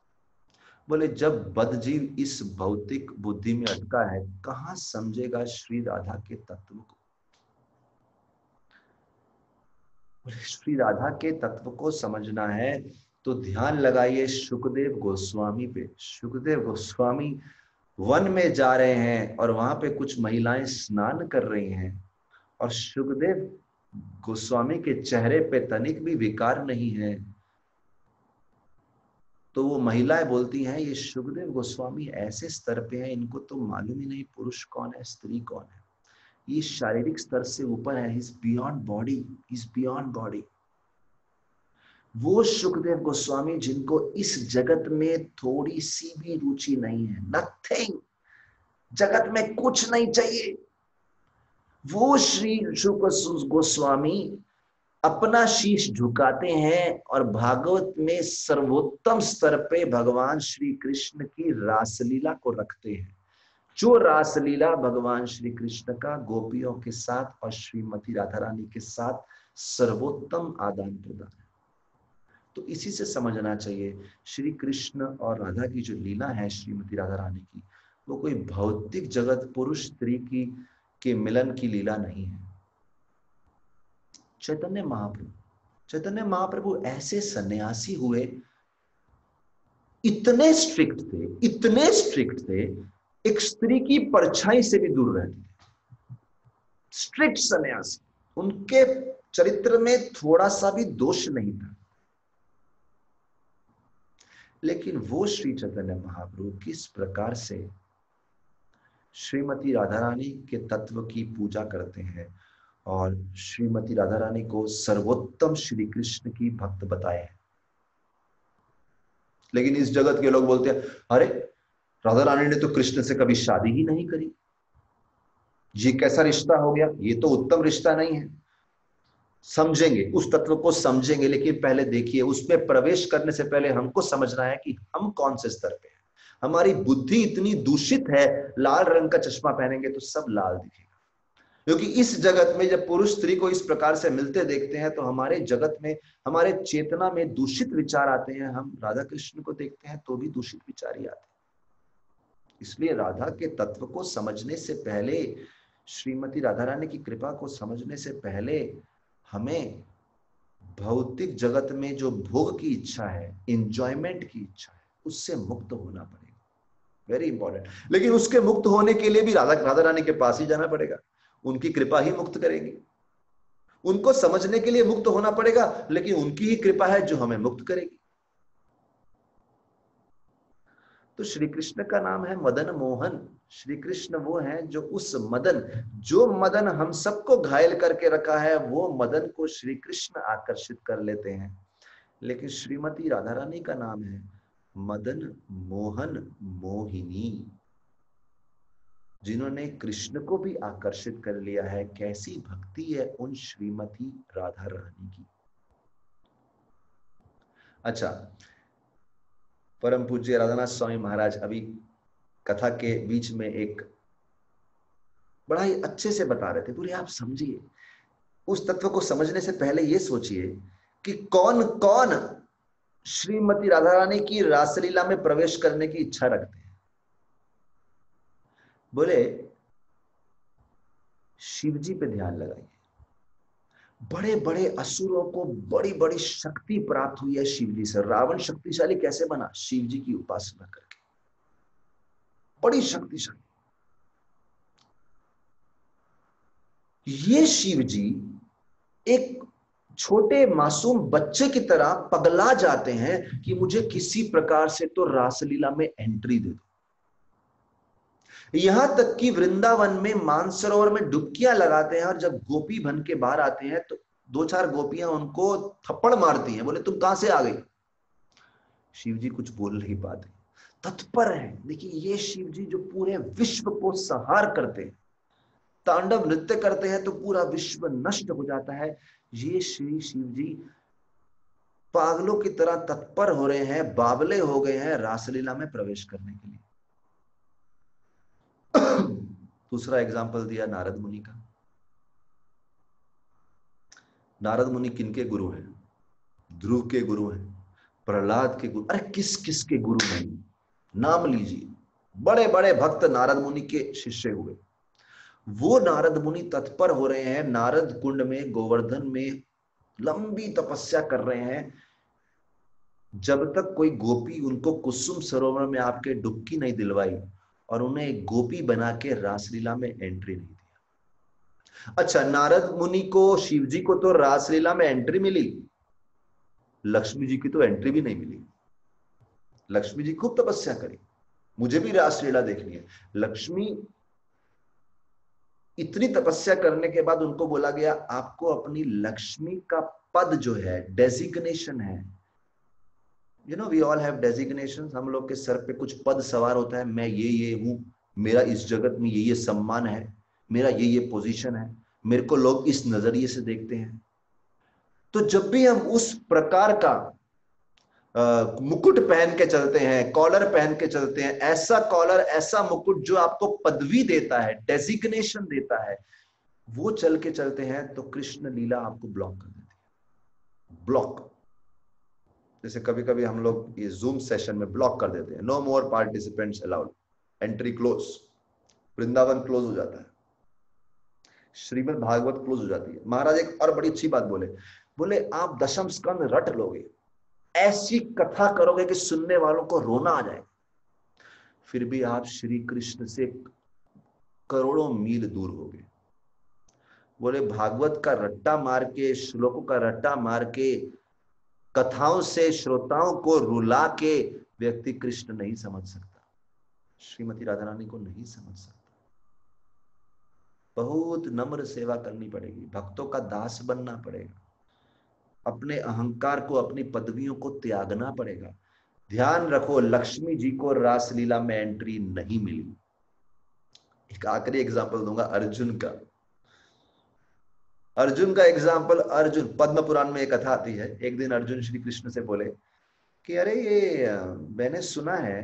बोले जब बदजीव इस भौतिक बुद्धि में अटका है, कहां समझेगा श्री राधा के तत्व को? श्री राधा के तत्व को समझना है तो ध्यान लगाइए शुकदेव गोस्वामी पे। शुकदेव गोस्वामी वन में जा रहे हैं और वहां पे कुछ महिलाएं स्नान कर रही हैं, और शुकदेव गोस्वामी के चेहरे पे तनिक भी विकार नहीं है। तो वो महिलाएं बोलती हैं ये शुकदेव गोस्वामी ऐसे स्तर पे हैं, इनको तो मालूम ही नहीं पुरुष कौन है स्त्री कौन है, ये शारीरिक स्तर से ऊपर है, is beyond body, is beyond body. वो शुकदेव गोस्वामी जिनको इस जगत में थोड़ी सी भी रुचि नहीं है, नथिंग, जगत में कुछ नहीं चाहिए, वो श्री शुक गोस्वामी अपना शीश झुकाते हैं और भागवत में सर्वोत्तम स्तर पे भगवान श्री कृष्ण की रासलीला को रखते हैं। जो रासलीला भगवान श्री कृष्ण का गोपियों के साथ और श्रीमती राधा रानी के साथ सर्वोत्तम आदान प्रदान है। तो इसी से समझना चाहिए श्री कृष्ण और राधा की जो लीला है, श्रीमती राधा रानी की, वो कोई भौतिक जगत पुरुष स्त्री की के मिलन की लीला नहीं है। चैतन्य महाप्रभु ऐसे सन्यासी हुए, इतने स्ट्रिक्ट थे, एक स्त्री की परछाई से भी दूर रहते थे। स्ट्रिक्ट सन्यासी, उनके चरित्र में थोड़ा सा भी दोष नहीं था। लेकिन वो श्री चैतन्य महाप्रभु किस प्रकार से श्रीमती राधा रानी के तत्व की पूजा करते हैं और श्रीमती राधा रानी को सर्वोत्तम श्री कृष्ण की भक्त बताए हैं। लेकिन इस जगत के लोग बोलते हैं, अरे राधा रानी ने तो कृष्ण से कभी शादी ही नहीं करी, ये कैसा रिश्ता हो गया, ये तो उत्तम रिश्ता नहीं है। समझेंगे, उस तत्व को समझेंगे, लेकिन पहले देखिए, उसमें प्रवेश करने से पहले हमको समझना है कि हम कौन से स्तर पे हैं। हमारी बुद्धि इतनी दूषित है, लाल रंग का चश्मा पहनेंगे तो सब लाल दिखेगा। क्योंकि इस जगत में जब पुरुष स्त्री को इस प्रकार से मिलते देखते हैं तो हमारे जगत में, हमारे चेतना में दूषित विचार आते हैं। हम राधा कृष्ण को देखते हैं तो भी दूषित विचार ही आते हैं। इसलिए राधा के तत्व को समझने से पहले, श्रीमती राधा रानी की कृपा को समझने से पहले, हमें भौतिक जगत में जो भोग की इच्छा है, इंजॉयमेंट की इच्छा है, उससे मुक्त होना पड़ेगा। Very important. लेकिन उसके मुक्त होने के लिए भी राधा रानी के पास ही जाना पड़ेगा, उनकी कृपा ही मुक्त करेगी। उनको समझने के लिए मुक्त होना पड़ेगा, लेकिन उनकी ही कृपा है जो हमें मुक्त करेगी। तो श्री कृष्ण का नाम है मदन मोहन। श्री कृष्ण वो है जो उस मदन, जो मदन हम सबको घायल करके रखा है, वो मदन को श्री कृष्ण आकर्षित कर लेते हैं। लेकिन श्रीमती राधा रानी का नाम है मदन मोहन मोहिनी, जिन्होंने कृष्ण को भी आकर्षित कर लिया है। कैसी भक्ति है उन श्रीमती राधा रानी की। अच्छा, परम पूज्य राधानाथ स्वामी महाराज अभी कथा के बीच में एक बड़ा ही अच्छे से बता रहे थे। पूरे आप समझिए, उस तत्व को समझने से पहले ये सोचिए कि कौन कौन श्रीमती राधा रानी की रासलीला में प्रवेश करने की इच्छा रखते हैं। बोले शिव जी पे ध्यान लगाइए। बड़े बड़े असुरों को बड़ी बड़ी शक्ति प्राप्त हुई है शिव जी से। रावण शक्तिशाली कैसे बना? शिव जी की उपासना करके, बड़ी शक्तिशाली। ये शिव जी एक छोटे मासूम बच्चे की तरह पगला जाते हैं कि मुझे किसी प्रकार से तो रासलीला में एंट्री दे दो। यहां तक कि वृंदावन में मानसरोवर में डुबकियां लगाते हैं, और जब गोपी बन के बाहर आते हैं तो दो चार गोपियां उनको थप्पड़ मारती हैं, बोले तुम कहां से आ गई? शिव जी कुछ बोल नहीं पाते, तत्पर हैं। देखिए, ये शिव जी जो पूरे विश्व को संहार करते हैं, तांडव नृत्य करते हैं तो पूरा विश्व नष्ट हो जाता है। ये श्री शिव जी पागलों की तरह तत्पर हो रहे हैं, बावले हो गए हैं रासलीला में प्रवेश करने के लिए। दूसरा एग्जाम्पल दिया नारद मुनि का। नारद मुनि किनके गुरु हैं? ध्रुव के गुरु हैं, प्रहलाद के गुरु, अरे किस किस के गुरु नहीं, नाम लीजिए। बड़े बड़े भक्त नारद मुनि के शिष्य हुए। वो नारद मुनि तत्पर हो रहे हैं, नारद कुंड में गोवर्धन में लंबी तपस्या कर रहे हैं, जब तक कोई गोपी उनको कुसुम सरोवर में आपके डुबकी नहीं दिलवाई और उन्हें एक गोपी बना के रासलीला में एंट्री नहीं दिया। अच्छा, नारद मुनि को, शिव जी को तो रासलीला में एंट्री मिली, लक्ष्मी जी की तो एंट्री भी नहीं मिली। लक्ष्मी जी खूब तपस्या करी, मुझे भी रासलीला देखनी है। लक्ष्मी इतनी तपस्या करने के बाद उनको बोला गया, आपको अपनी लक्ष्मी का पद जो है, डेजिग्नेशन है, you know we all have designations, हम लोग के सर पे कुछ पद सवार होता है। मैं ये हूं, मेरा इस जगत में ये सम्मान है, मेरा ये पोजीशन है, मेरे को लोग इस नजरिए से देखते हैं। तो जब भी हम उस प्रकार का मुकुट पहन के चलते हैं, कॉलर पहन के चलते हैं, ऐसा कॉलर, ऐसा मुकुट जो आपको पदवी देता है, डेजिग्नेशन देता है, वो चल के चलते हैं तो कृष्ण लीला आपको ब्लॉक कर देती है। ब्लॉक, जैसे कभी कभी हम लोग ये जूम सेशन में ब्लॉक कर देते हैं, no more participants allowed, entry close, Vrindavan close हो जाता है, श्रीमद् भागवत क्लोज हो जाती है। महाराज एक और बड़ी अच्छी बात बोले, बोले आप दशम स्कंद रट लोगे, ऐसी कथा करोगे कि सुनने वालों को रोना आ जाए, फिर भी आप श्री कृष्ण से करोड़ों मील दूर होगे। बोले भागवत का रट्टा मार के, श्लोकों का रट्टा मार के, कथाओं से श्रोताओं को रुला के व्यक्ति कृष्ण नहीं समझ सकता, श्रीमती राधा रानी को नहीं समझ सकता। बहुत नम्र सेवा करनी पड़ेगी, भक्तों का दास बनना पड़ेगा, अपने अहंकार को, अपनी पदवियों को त्यागना पड़ेगा। ध्यान रखो, लक्ष्मी जी को रासलीला में एंट्री नहीं मिली। एक आखिरी एग्जाम्पल दूंगा अर्जुन का। अर्जुन का एग्जाम्पल, अर्जुन पद्म पुराण में एक कथा आती है। एक दिन अर्जुन श्री कृष्ण से बोले कि अरे ये मैंने सुना है,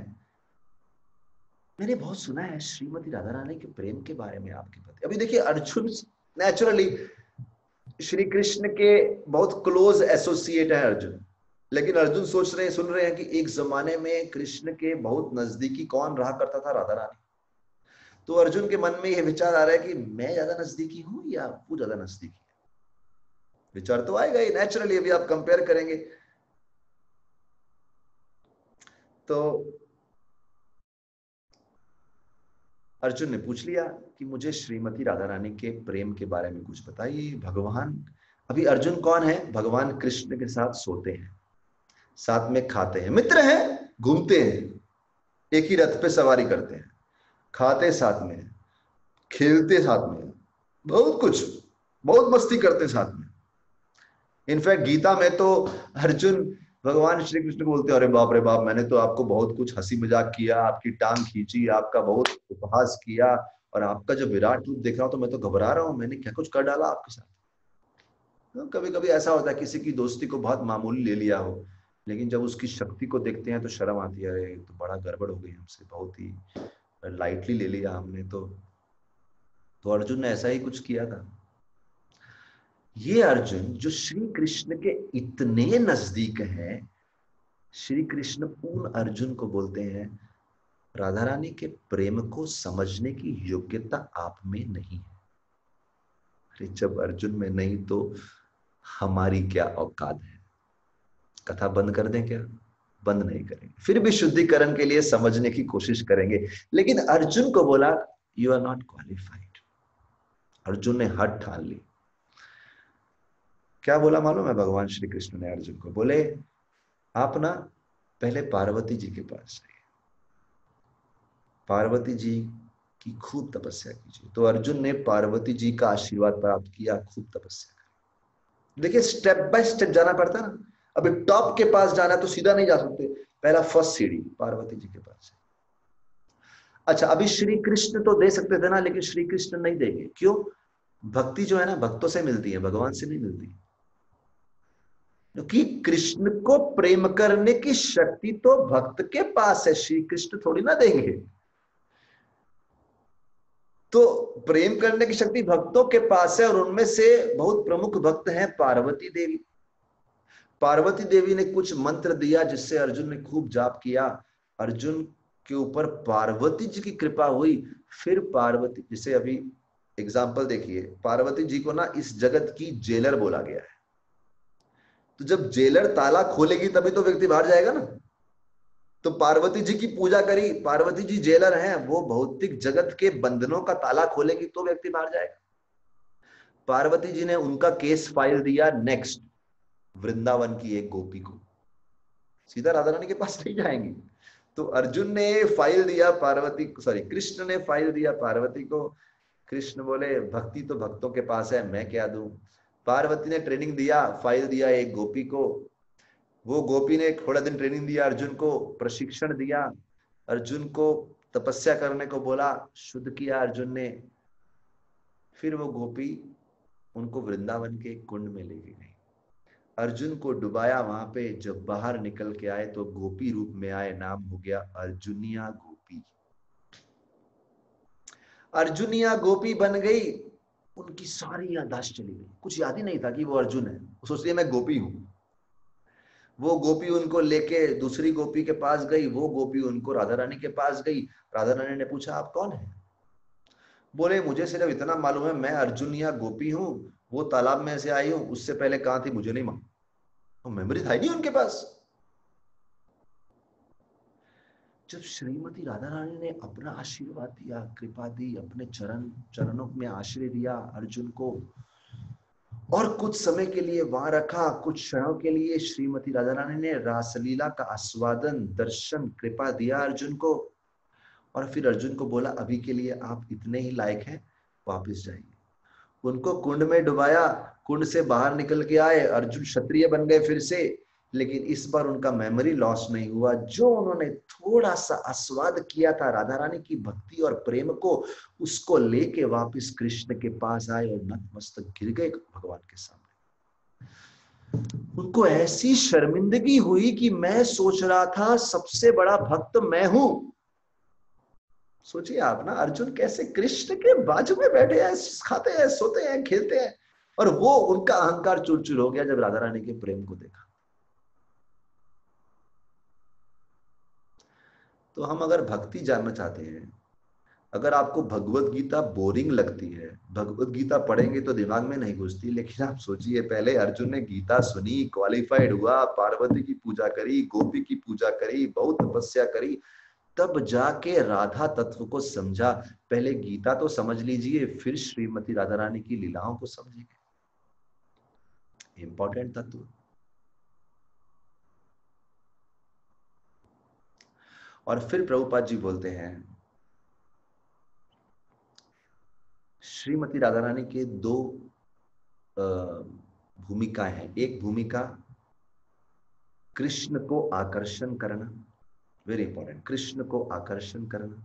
मैंने बहुत सुना है श्रीमती राधा रानी के प्रेम के बारे में आपके प्रति। अभी देखिए अर्जुन नेचुरली श्री कृष्ण के बहुत क्लोज एसोसिएट है अर्जुन, लेकिन अर्जुन सोच रहे हैं, सुन रहे हैं कि एक जमाने में कृष्ण के बहुत नजदीकी कौन रहा करता था, राधा रानी। तो अर्जुन के मन में यह विचार आ रहा है कि मैं ज्यादा नजदीकी हूं या वो ज्यादा नजदीकी है। विचार तो आएगा ही नेचुरली, अभी आप कंपेयर करेंगे। तो अर्जुन ने पूछ लिया कि मुझे श्रीमती राधा रानी के प्रेम के बारे में कुछ बताइए भगवान। अभी अर्जुन कौन है, भगवान कृष्ण के साथ सोते हैं, साथ में खाते हैं, मित्र हैं, घूमते हैं, एक ही रथ पे सवारी करते हैं, खाते साथ में, खेलते साथ में, बहुत कुछ, बहुत मस्ती करते साथ में। इनफैक्ट गीता में तो अर्जुन भगवान श्री कृष्ण को बोलते हैं, अरे बाप रे बाप, मैंने तो आपको बहुत कुछ हंसी मजाक किया, आपकी टांग खींची, आपका बहुत उपहास किया, और आपका जो विराट रूप देख रहा हूं तो मैं तो घबरा रहा हूं, मैंने क्या कुछ कर डाला आपके साथ। तो कभी कभी ऐसा होता है, किसी की दोस्ती को बहुत मामूली ले लिया हो, लेकिन जब उसकी शक्ति को देखते हैं तो शर्म आती है, अरे तो बड़ा गड़बड़ हो गई हमसे, बहुत ही लाइटली ले लिया हमने तो अर्जुन ने ऐसा ही कुछ किया था। ये अर्जुन जो श्री कृष्ण के इतने नजदीक हैं, श्री कृष्ण उन अर्जुन को बोलते हैं राधा रानी के प्रेम को समझने की योग्यता आप में नहीं है। अरे जब अर्जुन में नहीं तो हमारी क्या औकात है। कथा बंद कर दें क्या? बंद नहीं करेंगे, फिर भी शुद्धिकरण के लिए समझने की कोशिश करेंगे। लेकिन अर्जुन को बोला you are not qualified. Arjun ने हट ठान ली। क्या बोला मालूम है भगवान श्री कृष्ण ने अर्जुन को? बोले आप ना पहले पार्वती जी के पास जाइए, पार्वती जी की खूब तपस्या कीजिए। तो अर्जुन ने पार्वती जी का आशीर्वाद प्राप्त किया, खूब तपस्या करी। देखिए स्टेप बाय स्टेप जाना पड़ता है ना। अभी टॉप के पास जाना तो सीधा नहीं जा सकते, पहला फर्स्ट सीढ़ी पार्वती जी के पास। अच्छा, अभी श्री कृष्ण तो दे सकते थे ना, लेकिन श्री कृष्ण नहीं देंगे। क्यों? भक्ति जो है ना भक्तों से मिलती है, भगवान से नहीं मिलती। क्योंकि कृष्ण को प्रेम करने की शक्ति तो भक्त के पास है, श्री कृष्ण थोड़ी ना देंगे। तो प्रेम करने की शक्ति भक्तों के पास है, और उनमें से बहुत प्रमुख भक्त हैं पार्वती देवी। पार्वती देवी ने कुछ मंत्र दिया जिससे अर्जुन ने खूब जाप किया, अर्जुन के ऊपर पार्वती जी की कृपा हुई। फिर पार्वती, जैसे अभी एग्जाम्पल देखिए, पार्वती जी को ना इस जगत की जेलर बोला गया है। तो जब जेलर ताला खोलेगी तभी तो व्यक्ति बाहर जाएगा ना। तो पार्वती जी की पूजा करी, पार्वती जी जेलर हैं, वो भौतिक जगत के बंधनों का ताला खोलेगी तो व्यक्ति बाहर जाएगा। पार्वती जी ने उनका केस फाइल दिया नेक्स्ट वृंदावन की एक गोपी को, सीधा राधा रानी के पास नहीं जाएंगी। तो अर्जुन ने फाइल दिया पार्वती, सॉरी कृष्ण ने फाइल दिया पार्वती को। कृष्ण बोले भक्ति तो भक्तों के पास है, मैं क्या दूं। पार्वती ने ट्रेनिंग दिया, फाइल दिया एक गोपी को। वो गोपी ने थोड़ा दिन ट्रेनिंग दिया, अर्जुन को प्रशिक्षण दिया, अर्जुन को तपस्या करने को बोला, शुद्ध किया अर्जुन ने। फिर वो गोपी उनको वृंदावन के कुंड में लेके गई, अर्जुन को डुबाया वहां पे। जब बाहर निकल के आए तो गोपी रूप में आए, नाम हो गया अर्जुनिया गोपी। अर्जुनिया गोपी बन गई। उनकी सारी याददाश्त चली गई, कुछ याद ही नहीं था कि वो अर्जुन है। वो सोच लिया मैं गोपी हूं। वो गोपी उनको लेके दूसरी गोपी के पास गई, वो गोपी उनको राधा रानी के पास गई। राधा रानी ने पूछा आप कौन है? बोले मुझे सिर्फ इतना मालूम है मैं अर्जुन या गोपी हूँ, वो तालाब में से आई हूँ, उससे पहले कहाँ थी मुझे नहीं मालूम। तो मेमोरी था ही नहीं उनके पास। जब श्रीमती राधा रानी ने अपना आशीर्वाद दिया, कृपा दी, अपने चरणों में आश्रय दिया अर्जुन को, और कुछ समय के लिए वहां रखा, कुछ क्षणों के लिए श्रीमती राधा रानी ने रासलीला का आस्वादन, दर्शन, कृपा दिया अर्जुन को, और फिर अर्जुन को बोला अभी के लिए आप इतने ही लायक हैं, वापस जाइए। उनको कुंड में डुबाया, कुंड से बाहर निकल के आए, अर्जुन क्षत्रिय बन गए फिर से। लेकिन इस बार उनका मेमोरी लॉस नहीं हुआ। जो उन्होंने थोड़ा सा आस्वाद किया था राधा रानी की भक्ति और प्रेम को, उसको लेके वापस कृष्ण के पास आए और नतमस्तक गिर गए भगवान के सामने। उनको ऐसी शर्मिंदगी हुई कि मैं सोच रहा था सबसे बड़ा भक्त मैं हूं। सोचिए आप ना, अर्जुन कैसे कृष्ण के बाजू में बैठे हैं, खाते हैं, सोते हैं, खेलते हैं, और वो उनका अहंकार चूर-चूर हो गया जब राधा रानी के प्रेम को देखा। तो हम अगर भक्ति जानना चाहते हैं, अगर आपको भगवत गीता बोरिंग लगती है, भगवत गीता पढ़ेंगे तो दिमाग में नहीं घुसती, लेकिन आप सोचिए पहले अर्जुन ने गीता सुनी, क्वालिफाइड हुआ, पार्वती की पूजा करी, गोपी की पूजा करी, बहुत तपस्या करी, तब जाके राधा तत्व को समझा। पहले गीता तो समझ लीजिए, फिर श्रीमती राधा रानी की लीलाओं को समझेंगे। इंपॉर्टेंट तत्व। और फिर प्रभुपाद जी बोलते हैं श्रीमती राधा रानी के दो भूमिकाएं हैं। एक भूमिका कृष्ण को आकर्षण करना, वेरी इंपॉर्टेंट, कृष्ण को आकर्षण करना,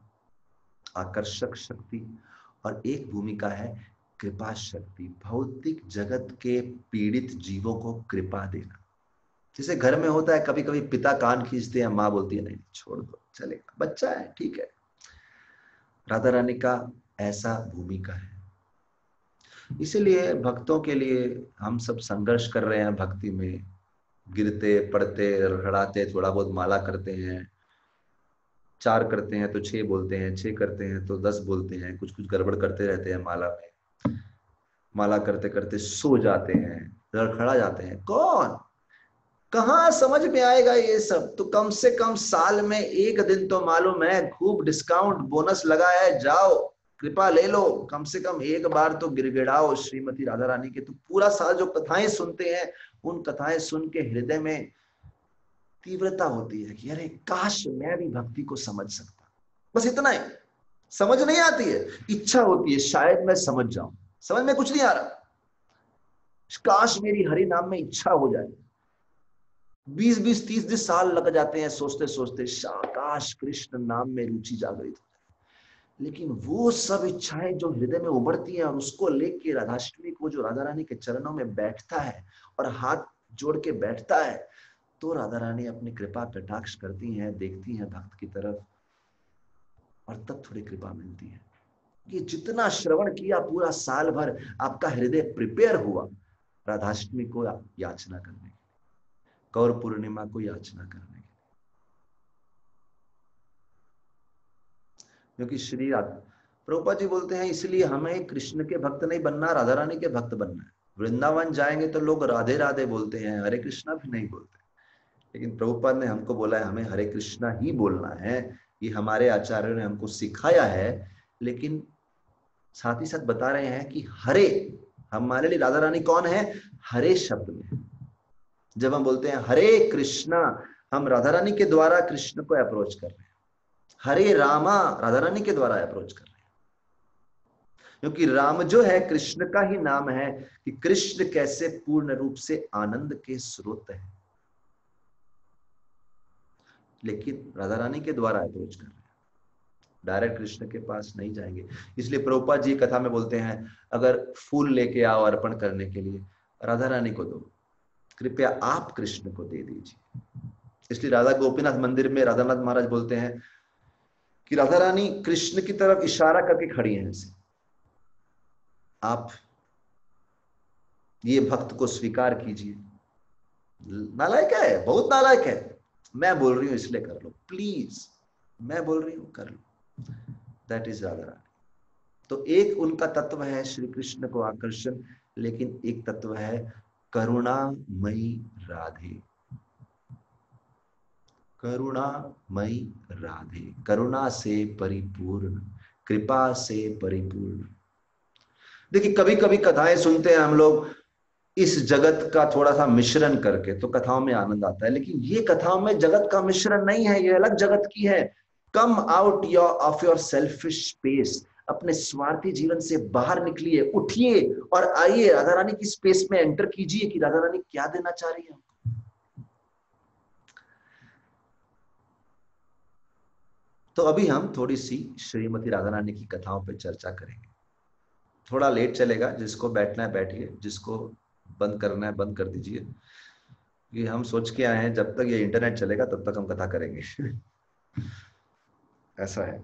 आकर्षक शक्ति। और एक भूमिका है कृपा शक्ति, भौतिक जगत के पीड़ित जीवों को कृपा देना। जैसे घर में होता है, कभी कभी पिता कान खींचते हैं, माँ बोलती है नहीं छोड़ दो चलेगा, बच्चा है ठीक है। राधा रानी का ऐसा भूमिका है। इसीलिए भक्तों के लिए हम सब संघर्ष कर रहे हैं भक्ति में, गिरते पड़ते लड़खड़ाते, थोड़ा बहुत माला करते हैं, 4 करते हैं तो 6 बोलते हैं, 6 करते हैं तो 10 बोलते हैं, कुछ कुछ गड़बड़ करते रहते हैं माला में। माला करते करते सो जाते हैं, लड़खड़ा जाते हैं। कौन कहाँ समझ में आएगा ये सब? तो कम से कम साल में एक दिन तो मालूम है, खूब डिस्काउंट बोनस लगा है, जाओ कृपा ले लो, कम से कम एक बार तो गिड़गिड़ाओ श्रीमती राधा रानी के। तो पूरा साल जो कथाएं सुनते हैं, उन कथाएं सुन के हृदय में तीव्रता होती है कि अरे काश मैं भी भक्ति को समझ सकता। बस इतना ही, समझ नहीं आती है, इच्छा होती है शायद मैं समझ जाऊं। समझ में कुछ नहीं आ रहा, काश मेरी हरि नाम में इच्छा हो जाए। 20-20, 30 साल लग जाते हैं सोचते सोचते, काश कृष्ण नाम में रुचि जागृत हो जाए। लेकिन वो सब इच्छाएं जो हृदय में उभरती हैं और उसको लेके राधाष्टमी को जो राधा रानी के चरणों में बैठता है और हाथ जोड़ के बैठता है, तो राधा रानी अपनी कृपा कटाक्ष करती हैं, देखती हैं भक्त की तरफ, और तब थोड़ी कृपा मिलती है। ये जितना श्रवण किया पूरा साल भर, आपका हृदय प्रिपेयर हुआ राधाष्टमी को याचना करने, गौर पूर्णिमा को याचना करने। क्योंकि श्री प्रभुपाद जी बोलते हैं इसलिए हमें कृष्ण के भक्त नहीं बनना, राधा रानी के भक्त बनना है। वृंदावन जाएंगे तो लोग राधे राधे बोलते हैं, हरे कृष्णा भी नहीं बोलते। लेकिन प्रभुपाद ने हमको बोला है हमें हरे कृष्णा ही बोलना है, ये हमारे आचार्यों ने हमको सिखाया है। लेकिन साथ ही साथ बता रहे हैं कि हरे, हमारे लिए राधा रानी कौन है? हरे शब्द में जब हम बोलते हैं हरे कृष्णा, हम राधा रानी के द्वारा कृष्ण को अप्रोच कर रहे हैं। हरे रामा, राधा रानी के द्वारा अप्रोच कर रहे हैं। क्योंकि राम जो है कृष्ण का ही नाम है, कि कृष्ण कैसे पूर्ण रूप से आनंद के स्रोत है, लेकिन राधा रानी के द्वारा अप्रोच कर रहे हैं, डायरेक्ट कृष्ण के पास नहीं जाएंगे। इसलिए प्रभुपाद जी कथा में बोलते हैं अगर फूल लेके आओ अर्पण करने के लिए, राधा रानी को दो, कृपया आप कृष्ण को दे दीजिए। इसलिए राधा गोपीनाथ मंदिर में राधानाथ महाराज बोलते हैं कि राधा रानी कृष्ण की तरफ इशारा करके खड़ी हैं ऐसे, आप ये भक्त को स्वीकार कीजिए। नालायक है, बहुत नालायक है, मैं बोल रही हूं इसलिए कर लो, प्लीज मैं बोल रही हूं कर लो। That is Radha Rani. तो एक उनका तत्व है श्री कृष्ण को आकर्षण, लेकिन एक तत्व है करुणामयी राधे। करुणामयी राधे, करुणा से परिपूर्ण, कृपा से परिपूर्ण। देखिए कभी कभी कथाएं सुनते हैं हम लोग इस जगत का थोड़ा सा मिश्रण करके, तो कथाओं में आनंद आता है, लेकिन ये कथाओं में जगत का मिश्रण नहीं है, ये अलग जगत की है। Come out of your selfish space, अपने स्वार्थी जीवन से बाहर निकलिए, उठिए और आइए राधा रानी की स्पेस में एंटर कीजिए कि राधा रानी क्या देना चाह रही है। तो अभी हम थोड़ी सी श्रीमती राधा रानी की कथाओं पर चर्चा करेंगे। थोड़ा लेट चलेगा, जिसको बैठना है बैठिए, जिसको बंद करना है बंद कर दीजिए। ये हम सोच के आए हैं जब तक ये इंटरनेट चलेगा तब तक हम कथा करेंगे। ऐसा है।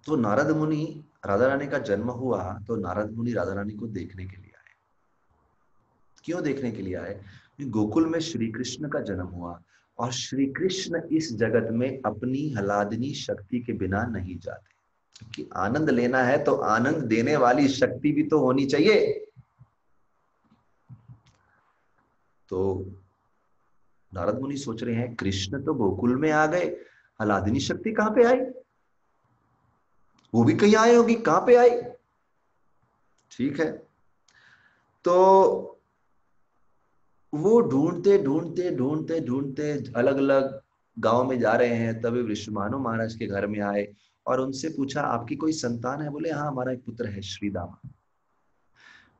तो नारद मुनि, राधा रानी का जन्म हुआ तो नारद मुनि राधा रानी को देखने के लिए आए। क्यों देखने के लिए आए? गोकुल में श्री कृष्ण का जन्म हुआ और श्री कृष्ण इस जगत में अपनी हलादनी शक्ति के बिना नहीं जाते, क्योंकि आनंद लेना है तो आनंद देने वाली शक्ति भी तो होनी चाहिए। तो नारद मुनि सोच रहे हैं कृष्ण तो गोकुल में आ गए, हलादनी शक्ति कहां पे आई? वो भी कहीं आए होगी, कहां पे आई? ठीक है। तो वो ढूंढते ढूंढते ढूंढते ढूंढते अलग अलग गांव में जा रहे हैं, तभी विश्वभानु महाराज के घर में आए और उनसे पूछा आपकी कोई संतान है? बोले हाँ हमारा एक पुत्र है श्रीदामा।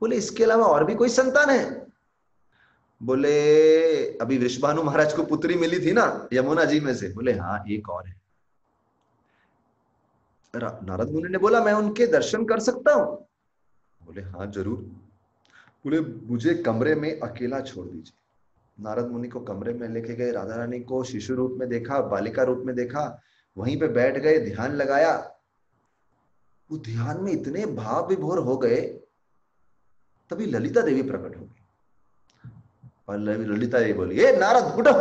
बोले इसके अलावा और भी कोई संतान है? बोले अभी विश्वभानु महाराज को पुत्री मिली थी ना यमुना जी में से। बोले हाँ एक और है। नारद मुनि ने बोला मैं उनके दर्शन कर सकता हूं? बोले हाँ जरूर। बोले मुझे कमरे में अकेला छोड़ दीजिए। नारद मुनि को कमरे में लेके गए, राधा रानी को शिशु रूप में देखा, बालिका रूप में देखा, वहीं पे बैठ गए, ध्यान लगाया। वो ध्यान में इतने भाव विभोर हो गए, तभी ललिता देवी प्रकट हो गई और ललिता देवी बोली ए नारद उठो।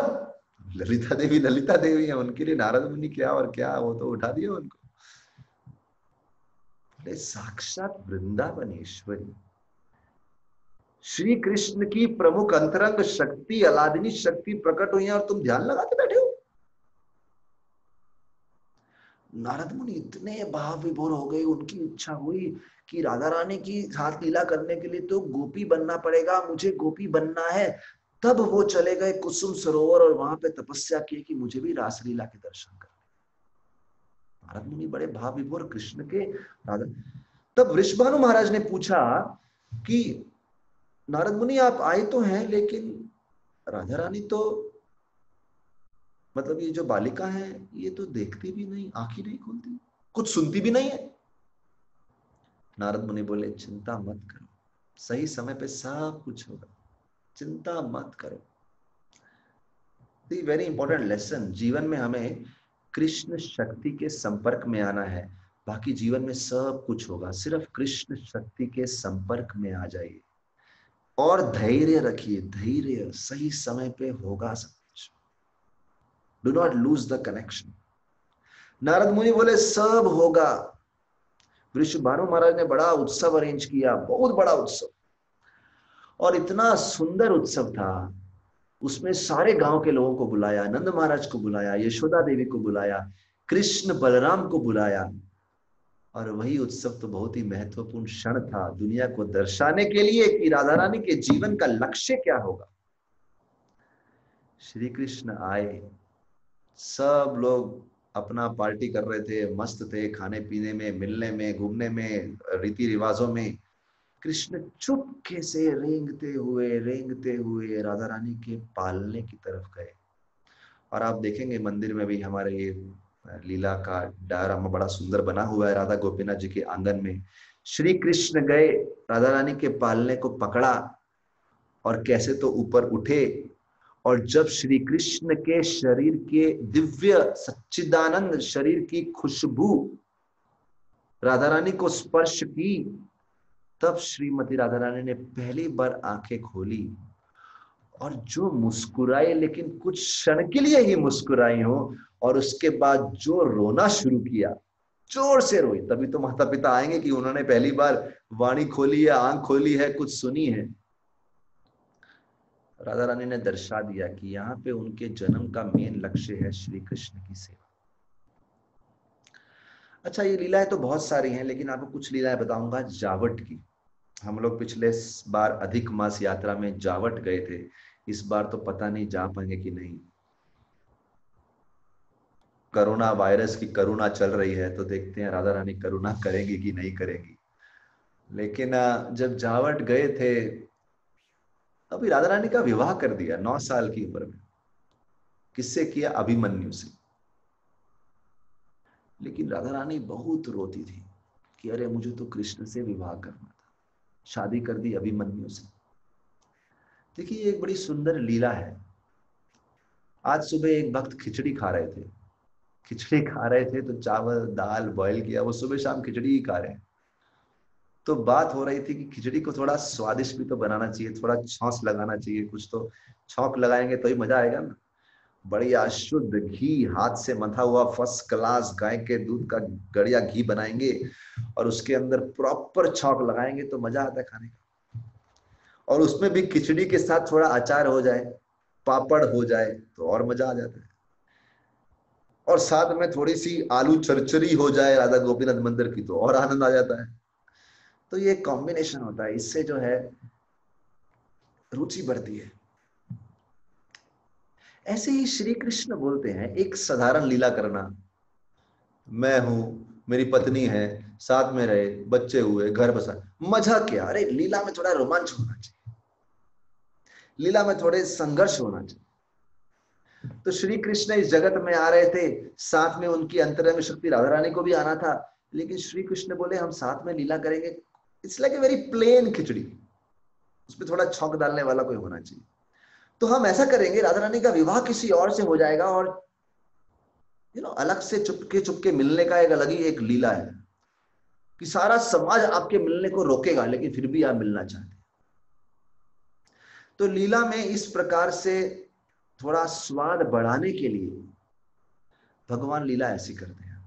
ललिता देवी है, उनके लिए नारद मुनि क्या और क्या, वो तो उठा दिया उनको। साक्षात वृंदावनेश्वरी श्री कृष्ण की प्रमुख अंतरंग शक्ति अलादिनी शक्ति प्रकट हुई है और तुम ध्यान लगाते बैठे हो। नारद मुनि इतने भाव विभोर हो गए, उनकी इच्छा हुई कि राधा रानी की साथ लीला करने के लिए तो गोपी बनना पड़ेगा, मुझे गोपी बनना है। तब वो चले गए कुसुम सरोवर और वहां पे तपस्या की कि मुझे भी रासलीला के दर्शन करने। नारद मुनि बड़े भाव विभोर कृष्ण के राधा। तब वृषभानु महाराज ने पूछा कि नारद मुनि आप आए तो हैं, लेकिन राधा रानी तो मतलब ये जो बालिका है ये तो देखती भी नहीं, आंखें नहीं खोलती, कुछ सुनती भी नहीं है। नारद मुनि बोले चिंता मत करो, सही समय पे सब कुछ होगा, चिंता मत करो। वेरी इंपॉर्टेंट लेसन जीवन में, हमें कृष्ण शक्ति के संपर्क में आना है, बाकी जीवन में सब कुछ होगा। सिर्फ कृष्ण शक्ति के संपर्क में आ जाइए और धैर्य रखिए, धैर्य, सही समय पे होगा सब कुछ। Do not lose the connection. Narad मुनि बोले सब होगा। वृषभानु महाराज ने बड़ा उत्सव अरेंज किया, बहुत बड़ा उत्सव, और इतना सुंदर उत्सव था। उसमें सारे गांव के लोगों को बुलाया, नंद महाराज को बुलाया, यशोदा देवी को बुलाया, कृष्ण बलराम को बुलाया। और वही उत्सव तो बहुत ही महत्वपूर्ण क्षण था दुनिया को दर्शाने के लिए कि राधा रानी के जीवन का लक्ष्य क्या होगा। श्री कृष्ण आए, सब लोग अपना पार्टी कर रहे थे, मस्त थे, खाने पीने में, मिलने में, घूमने में, रीति रिवाजों में। कृष्ण चुपके से रेंगते हुए राधा रानी के पालने की तरफ गए। और आप देखेंगे मंदिर में भी हमारे ये लीला का डायरामा बड़ा सुंदर बना हुआ है। राधा गोपीनाथ जी के आंगन में श्री कृष्ण गए, राधा रानी के पालने को पकड़ा और कैसे तो ऊपर उठे और जब श्री कृष्ण के शरीर के दिव्य सच्चिदानंद शरीर की खुशबू राधा रानी को स्पर्श की, तब श्रीमती राधा रानी ने पहली बार आंखें खोली और जो मुस्कुराई, लेकिन कुछ क्षण के लिए ही मुस्कुराई हो, और उसके बाद जो रोना शुरू किया, जोर से रोई। तभी तो माता पिता आएंगे कि उन्होंने पहली बार वाणी खोली है, आंख खोली है, कुछ सुनी है। राधा रानी ने दर्शा दिया कि यहाँ पे उनके जन्म का मेन लक्ष्य है श्री कृष्ण की सेवा। अच्छा, ये लीलाएं तो बहुत सारी हैं, लेकिन आपको कुछ लीलाएं बताऊंगा जावट की। हम लोग पिछले बार अधिक मास यात्रा में जावट गए थे, इस बार तो पता नहीं जा पाएंगे कि नहीं। कोरोना वायरस की करुणा चल रही है, तो देखते हैं राधा रानी करुणा करेंगी कि नहीं करेंगी। लेकिन जब जावट गए थे, अभी राधा रानी का विवाह कर दिया 9 साल की उम्र में। किससे किया? अभिमन्यु से। लेकिन राधा रानी बहुत रोती थी कि अरे मुझे तो कृष्ण से विवाह करना था, शादी कर दी अभिमन्यु से। देखिए, एक बड़ी सुंदर लीला है। आज सुबह एक भक्त खिचड़ी खा रहे थे, खिचड़ी खा रहे थे तो चावल दाल बॉईल किया, वो सुबह शाम खिचड़ी ही खा रहे हैं। तो बात हो रही थी कि खिचड़ी को थोड़ा स्वादिष्ट भी तो बनाना चाहिए, थोड़ा छौंक लगाना चाहिए, कुछ तो छौंक लगाएंगे तो ही मजा आएगा ना। बढ़िया शुद्ध घी हाथ से मथा हुआ फर्स्ट क्लास गाय के दूध का गड़िया घी बनाएंगे और उसके अंदर प्रॉपर छौंक लगाएंगे तो मजा आता है खाने का। और उसमें भी खिचड़ी के साथ थोड़ा अचार हो जाए, पापड़ हो जाए तो और मजा आ जाता है। और साथ में थोड़ी सी आलू चरचरी हो जाए राधा गोपीनाथ मंदिर की, तो और आनंद आ जाता है। तो ये कॉम्बिनेशन होता है, इससे जो है रुचि बढ़ती है। ऐसे ही श्री कृष्ण बोलते हैं एक साधारण लीला करना, मैं हूं, मेरी पत्नी है, साथ में रहे, बच्चे हुए, घर बसा, मजा क्या? अरे लीला में थोड़ा रोमांच होना चाहिए, लीला में थोड़े संघर्ष होना चाहिए। तो श्री कृष्ण इस जगत में आ रहे थे, साथ में उनकी अंतरंग शक्ति राधा रानी को भी आना था, लेकिन श्री कृष्ण बोले हम साथ में लीला करेंगे। It's like a very plain khichdi, उसमें थोड़ा छौंक डालने वाला कोई होना चाहिए। तो हम ऐसा करेंगे, राधा रानी का विवाह किसी और से हो जाएगा और अलग से चुपके चुपके मिलने का एक अलग ही एक लीला है कि सारा समाज आपके मिलने को रोकेगा, लेकिन फिर भी आप मिलना चाहते हैं। तो लीला में इस प्रकार से थोड़ा स्वाद बढ़ाने के लिए भगवान लीला ऐसी करते हैं।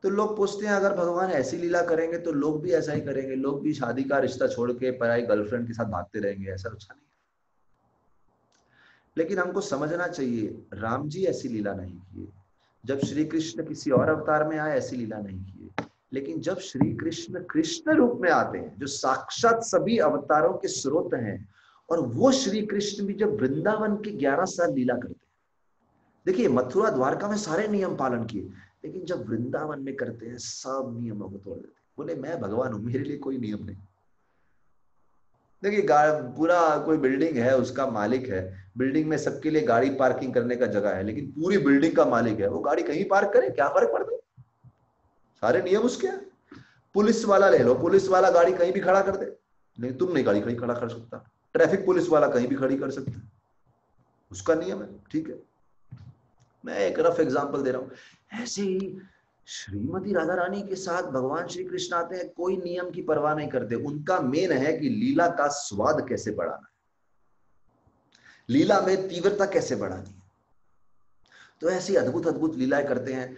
तो लोग पूछते हैं अगर भगवान ऐसी लीला करेंगे तो लोग भी ऐसा ही करेंगे, लोग भी शादी का रिश्ता छोड़ के पराई गर्लफ्रेंड के साथ भागते रहेंगे, ऐसा कुछ नहीं है। लेकिन हमको समझना चाहिए, राम जी ऐसी लीला नहीं किए, जब श्री कृष्ण किसी और अवतार में आए ऐसी लीला नहीं किए, लेकिन जब श्री कृष्ण कृष्ण रूप में आते हैं, जो साक्षात सभी अवतारों के स्रोत हैं, और वो श्री कृष्ण भी जब वृंदावन के 11 साल लीला करते हैं। देखिए, मथुरा द्वारका में सारे नियम पालन किए, लेकिन जब वृंदावन में करते हैं सब नियमों को तोड़ देते हैं। बोले मैं भगवान हूं, मेरे लिए कोई नियम नहीं। देखिए, पूरा कोई बिल्डिंग है, उसका मालिक है, बिल्डिंग में सबके लिए गाड़ी पार्किंग करने का जगह है, लेकिन पूरी बिल्डिंग का मालिक है, वो गाड़ी कहीं पार्क करे, क्या फर्क पड़ता है? सारे नियम उसके हैं। पुलिस वाला ले लो, पुलिस वाला गाड़ी कहीं भी खड़ा कर दे, नहीं तुम नहीं गाड़ी कहीं खड़ा कर सकता। ट्रैफिक पुलिस वाला कहीं भी खड़ी कर सकता है, उसका नियम है, ठीक है। मैं एक रफ एग्जांपल दे रहा हूं। ऐसे ही श्रीमती राधा रानी के साथ भगवान श्री कृष्ण आते हैं, कोई नियम की परवाह नहीं करते, उनका मेन है कि लीला का स्वाद कैसे बढ़ाना है, लीला में तीव्रता कैसे बढ़ानी है। तो ऐसी अद्भुत अद्भुत लीलाएं करते हैं।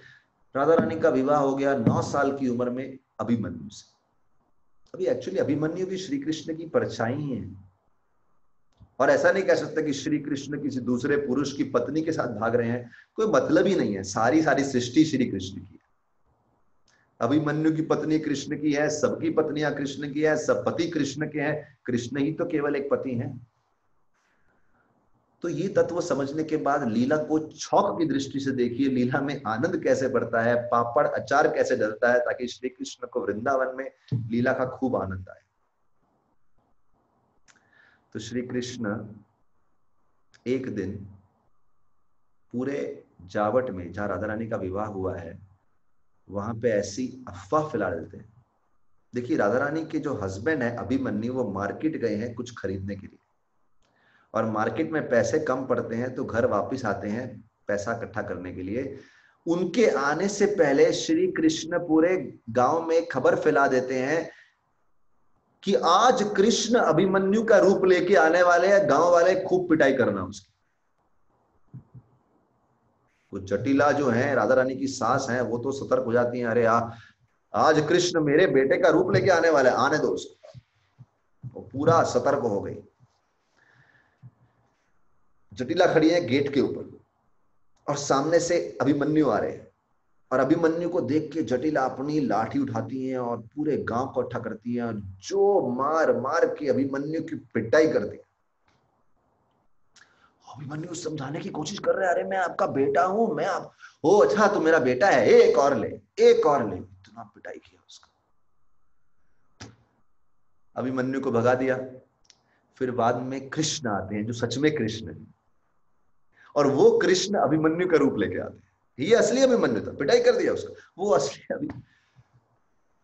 राधा रानी का विवाह हो गया 9 साल की उम्र में अभिमन्यु से। अभी एक्चुअली अभिमन्यु भी श्री कृष्ण की परछाई ही है, और ऐसा नहीं कह सकते कि श्री कृष्ण किसी दूसरे पुरुष की पत्नी के साथ भाग रहे हैं, कोई मतलब ही नहीं है। सारी सारी सृष्टि श्री कृष्ण की है। अभिमन्यु की पत्नी कृष्ण की है, सबकी पत्नियां कृष्ण की है, सब पति कृष्ण के हैं, कृष्ण ही तो केवल एक पति हैं। तो ये तत्व समझने के बाद लीला को छौक की दृष्टि से देखिए, लीला में आनंद कैसे बढ़ता है, पापड़ अचार कैसे डलता है, ताकि श्री कृष्ण को वृंदावन में लीला का खूब आनंद आए। तो श्री कृष्ण एक दिन पूरे जावट में, जहां राधा रानी का विवाह हुआ है, वहां पे ऐसी अफवाह फैला देते हैं। देखिए, राधा रानी के जो हस्बैंड है अभिमन्यु, वो मार्केट गए हैं कुछ खरीदने के लिए, और मार्केट में पैसे कम पड़ते हैं तो घर वापस आते हैं पैसा इकट्ठा करने के लिए। उनके आने से पहले श्री कृष्ण पूरे गांव में खबर फैला देते हैं कि आज कृष्ण अभिमन्यु का रूप लेके आने वाले हैं, गांव वाले खूब पिटाई करना उसकी। वो जटिला जो है राधा रानी की सास है, वो तो सतर्क हो जाती है, अरे आज कृष्ण मेरे बेटे का रूप लेके आने वाला है, आने दो उसको। वो पूरा सतर्क हो गई। जटिला खड़ी है गेट के ऊपर और सामने से अभिमन्यु आ रहे हैं, और अभिमन्यु को देख के जटिला अपनी लाठी उठाती है और पूरे गांव को इकट्ठा करती है, और जो मार मार के अभिमन्यु की पिटाई करती है। अभिमन्यु समझाने की कोशिश कर रहे हैं, अरे मैं आपका बेटा हूं, मैं आप ओ अच्छा तो मेरा बेटा है, एक और ले, एक और ले। इतना पिटाई किया उसका, अभिमन्यु को भगा दिया। फिर बाद में कृष्ण आते हैं जो सच में कृष्ण है, और वो कृष्ण अभिमन्यु का रूप लेके आते हैं। ये असली अभिमन्यु था, पिटाई कर दिया उसका, वो असली अभिमन्यु।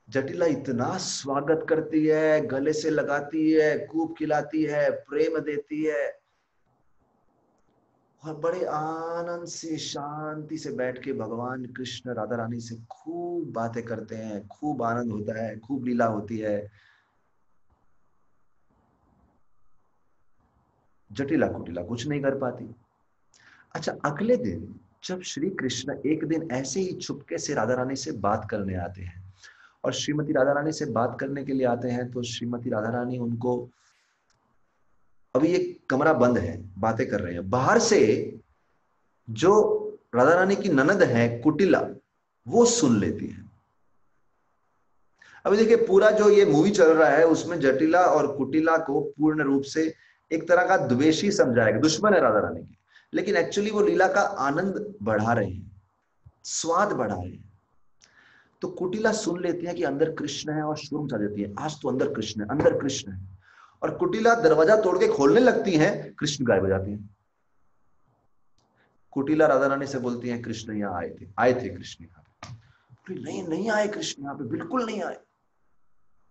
जटिला इतना स्वागत करती है, गले से लगाती है, खूब खिलाती है, प्रेम देती है, और बड़े आनंद से शांति से बैठ के भगवान कृष्ण राधा रानी से खूब बातें करते हैं, खूब आनंद होता है, खूब लीला होती है। जटिला कुटिला कुछ नहीं कर पाती। अच्छा, अगले दिन जब श्री कृष्ण एक दिन ऐसे ही चुपके से राधा रानी से बात करने आते हैं, और श्रीमती राधा रानी से बात करने के लिए आते हैं, तो श्रीमती राधा रानी उनको, अभी ये कमरा बंद है, बातें कर रहे हैं, बाहर से जो राधा रानी की ननद है कुटिला, वो सुन लेती है। अभी देखिए पूरा जो ये मूवी चल रहा है उसमें जटिला और कुटिला को पूर्ण रूप से एक तरह का द्वेषी समझाएगा, दुश्मन है राधा रानी की, लेकिन एक्चुअली वो लीला का आनंद बढ़ा रहे हैं, स्वाद बढ़ा रहे हैं। तो कुटिला सुन लेती है कि अंदर कृष्ण है और शुरू मचा देती है, आज तो अंदर कृष्ण है, अंदर कृष्ण है। और कुटिला दरवाजा तोड़ के खोलने लगती है, कृष्ण गायब हो जाती है। कुटिला राधा रानी से बोलती है कृष्ण यहाँ आए थे कृष्ण यहाँ पे। नहीं नहीं आए कृष्ण यहाँ पे, बिल्कुल नहीं आए।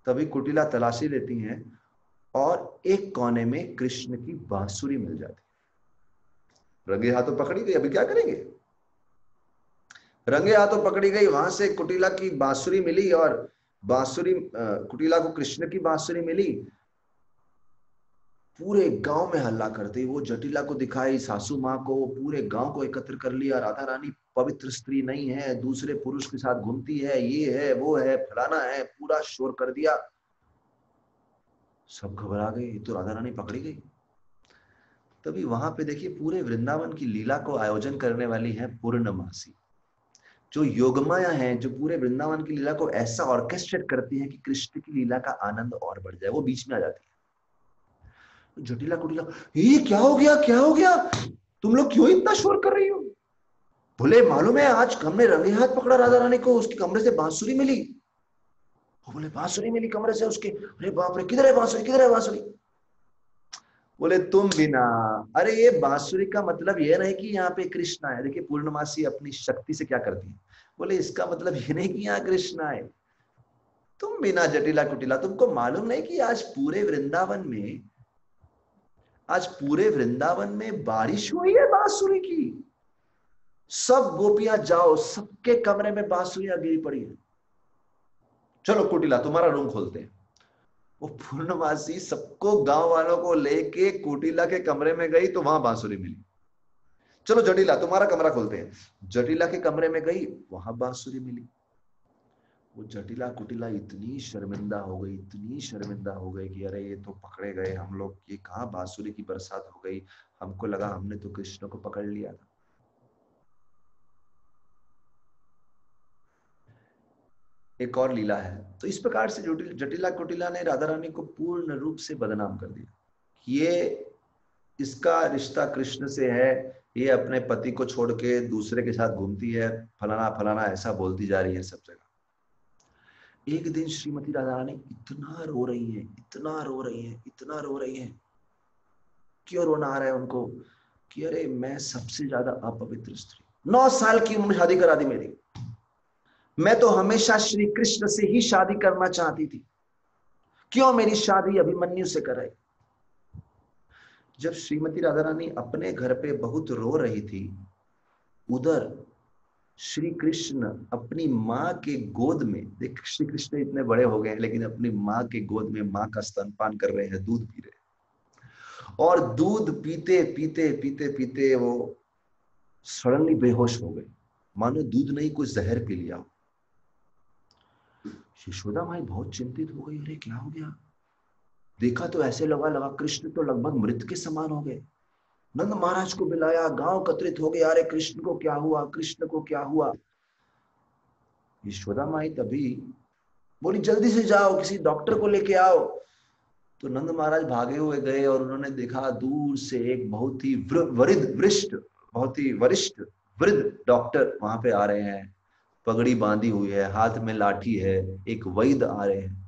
तभी कुटिला तलाशी लेती हैं और एक कोने में कृष्ण की बांसुरी मिल जाती है। रंगे हाथों पकड़ी गई, अभी क्या करेंगे, रंगे हाथों पकड़ी गई, वहां से कुटिला की बांसुरी मिली, और बांसुरी कुटिला को कृष्ण की बांसुरी मिली। पूरे गांव में हल्ला करते, वो जटिला को दिखाई, सासू माँ को, पूरे गांव को एकत्र कर लिया, राधा रानी पवित्र स्त्री नहीं है, दूसरे पुरुष के साथ घूमती है, ये है वो है फलाना है, पूरा शोर कर दिया। सब घबरा गए, तो राधा रानी पकड़ी गई। तभी वहां पे देखिए पूरे वृंदावन की लीला को आयोजन करने वाली है पूर्णमासी, जो योगमाया है, जो पूरे वृंदावन की लीला को ऐसा ऑर्केस्ट्रेट करती है कि कृष्ण की लीला का आनंद और बढ़ जाए, वो बीच में आ जाती है। जटिला कुटिला, ये क्या हो गया, क्या हो गया, तुम लोग क्यों इतना शोर कर रही हो? बोले मालूम है आज हमने रंगे हाथ पकड़ा राधा रानी को, उसके कमरे से बांसुरी मिली। वो बोले बांसुरी मिली कमरे से उसके, अरे बाप रे, किधर है बांसुरी, किधर है बांसुरी? बोले तुम भी ना, अरे ये बांसुरी का मतलब ये नहीं कि यहाँ पे कृष्ण आए। देखिए पूर्णमासी अपनी शक्ति से क्या करती है, बोले इसका मतलब ये नहीं कि यहाँ कृष्ण आए। तुम बिना जटिला कुटिला, तुमको मालूम नहीं कि आज पूरे वृंदावन में बारिश हुई है बांसुरी की। सब गोपियां जाओ, सबके कमरे में बांसुरियां गिरी पड़ी है। चलो कुटिला तुम्हारा रूम खोलते हैं। वो पूर्णमासी सबको, गांव वालों को लेके कुटिला के कमरे में गई, तो वहां बांसुरी मिली। चलो जटिला तुम्हारा कमरा खोलते हैं। जटिला के कमरे में गई, वहां बांसुरी मिली। वो जटिला कुटिला इतनी शर्मिंदा हो गई, इतनी शर्मिंदा हो गई कि अरे ये तो पकड़े गए हम लोग, ये कहाँ बांसुरी की बरसात हो गई, हमको लगा हमने तो कृष्ण को पकड़ लिया था। एक और लीला है। तो इस प्रकार से जटिला कुटिला ने राधा रानी को पूर्ण रूप से बदनाम कर दिया। ये, इसका रिश्ता कृष्ण से है, ये अपने पति को छोड़ के दूसरे के साथ घूमती है, फलाना फलाना ऐसा बोलती जा रही है सब जगह। एक दिन श्रीमती राधा रानी इतना रो रही है, इतना रो रही है, इतना रो रही है। क्यों रोना आ रहा है उनको कि अरे मैं सबसे ज्यादा अपवित्र स्त्री, 9 साल की उम्र शादी करा दी मेरी, मैं तो हमेशा श्री कृष्ण से ही शादी करना चाहती थी, क्यों मेरी शादी अभिमन्यु से कराई? जब श्रीमती राधा रानी अपने घर पे बहुत रो रही थी, उधर श्री कृष्ण अपनी माँ के गोद में, देख श्री कृष्ण इतने बड़े हो गए हैं लेकिन अपनी माँ के गोद में माँ का स्तनपान कर रहे हैं, दूध पी रहे हैं। और दूध पीते पीते पीते पीते वो सडनली बेहोश हो गए, मानो दूध नहीं कुछ जहर पी लिया हो। यशोदा माई बहुत चिंतित हो गई, अरे क्या हो गया? देखा तो ऐसे लगा लगा कृष्ण तो लगभग मृत के समान हो गए। नंद महाराज को बुलाया, गांव एकत्रित हो गया, अरे कृष्ण को क्या हुआ, कृष्ण को क्या हुआ? यशोदा माई तभी बोली जल्दी से जाओ किसी डॉक्टर को लेके आओ। तो नंद महाराज भागे हुए गए और उन्होंने देखा दूर से एक बहुत ही बहुत ही वरिष्ठ वृद्ध डॉक्टर वहां पे आ रहे हैं, पगड़ी बांधी हुई है, हाथ में लाठी है, एक वैद्य आ रहे हैं।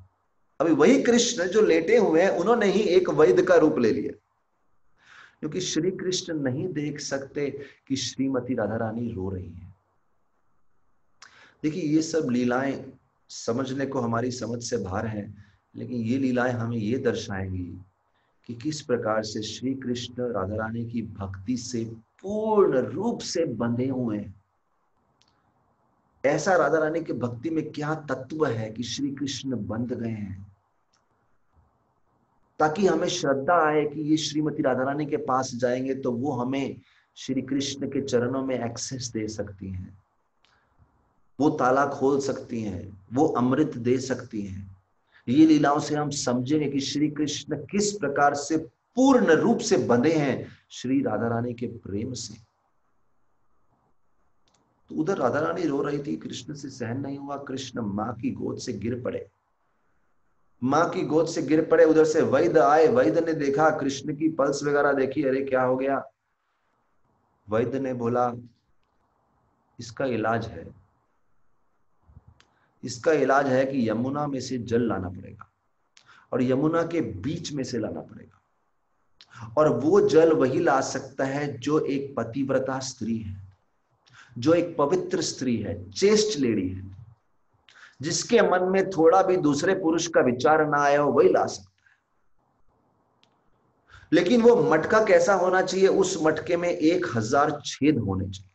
अभी वही कृष्ण जो लेटे हुए हैं उन्होंने ही एक वैद्य का रूप ले लिया, क्योंकि श्री कृष्ण नहीं देख सकते कि श्रीमती राधा रानी रो रही है। देखिए ये सब लीलाएं समझने को हमारी समझ से बाहर हैं, लेकिन ये लीलाएं हमें ये दर्शाएंगी कि किस प्रकार से श्री कृष्ण राधा रानी की भक्ति से पूर्ण रूप से बंधे हुए हैं। ऐसा राधा रानी की भक्ति में क्या तत्व है कि श्री कृष्ण बंध गए हैं, ताकि हमें श्रद्धा आए कि ये श्रीमती राधा रानी के पास जाएंगे तो वो हमें श्री कृष्ण के चरणों में एक्सेस दे सकती हैं, वो ताला खोल सकती हैं, वो अमृत दे सकती हैं। ये लीलाओं से हम समझेंगे कि श्री कृष्ण किस प्रकार से पूर्ण रूप से बंधे हैं श्री राधा रानी के प्रेम से। तो उधर राधा रानी रो रही थी, कृष्ण से सहन नहीं हुआ, कृष्ण माँ की गोद से गिर पड़े, माँ की गोद से गिर पड़े। उधर से वैद्य आए, वैद्य ने देखा कृष्ण की पल्स वगैरह देखी, अरे क्या हो गया? वैद्य ने बोला इसका इलाज है, इसका इलाज है कि यमुना में से जल लाना पड़ेगा और यमुना के बीच में से लाना पड़ेगा, और वो जल वही ला सकता है जो एक पतिव्रता स्त्री है, जो एक पवित्र स्त्री है, चेस्ट लेडी है, जिसके मन में थोड़ा भी दूसरे पुरुष का विचार ना आया हो, वही ला सकता है। लेकिन वो मटका कैसा होना चाहिए? उस मटके में 1000 छेद होने चाहिए।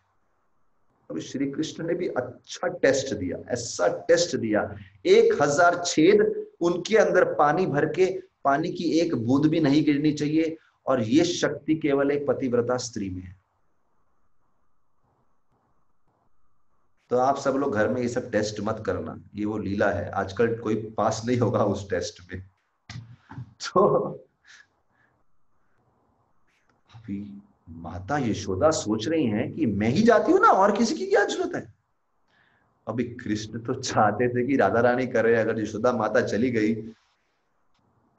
अभी श्री कृष्ण ने भी अच्छा टेस्ट दिया, ऐसा टेस्ट दिया, 1000 छेद, उनके अंदर पानी भर के पानी की एक बूंद भी नहीं गिरनी चाहिए, और ये शक्ति केवल एक पतिव्रता स्त्री में है। तो आप सब लोग घर में ये सब टेस्ट मत करना, ये वो लीला है, आजकल कोई पास नहीं होगा उस टेस्ट में। तो अभी माता यशोदा सोच रही हैं कि मैं ही जाती हूं ना, और किसी की क्या जरूरत है? अभी कृष्ण तो चाहते थे कि राधा रानी करे, अगर यशोदा माता चली गई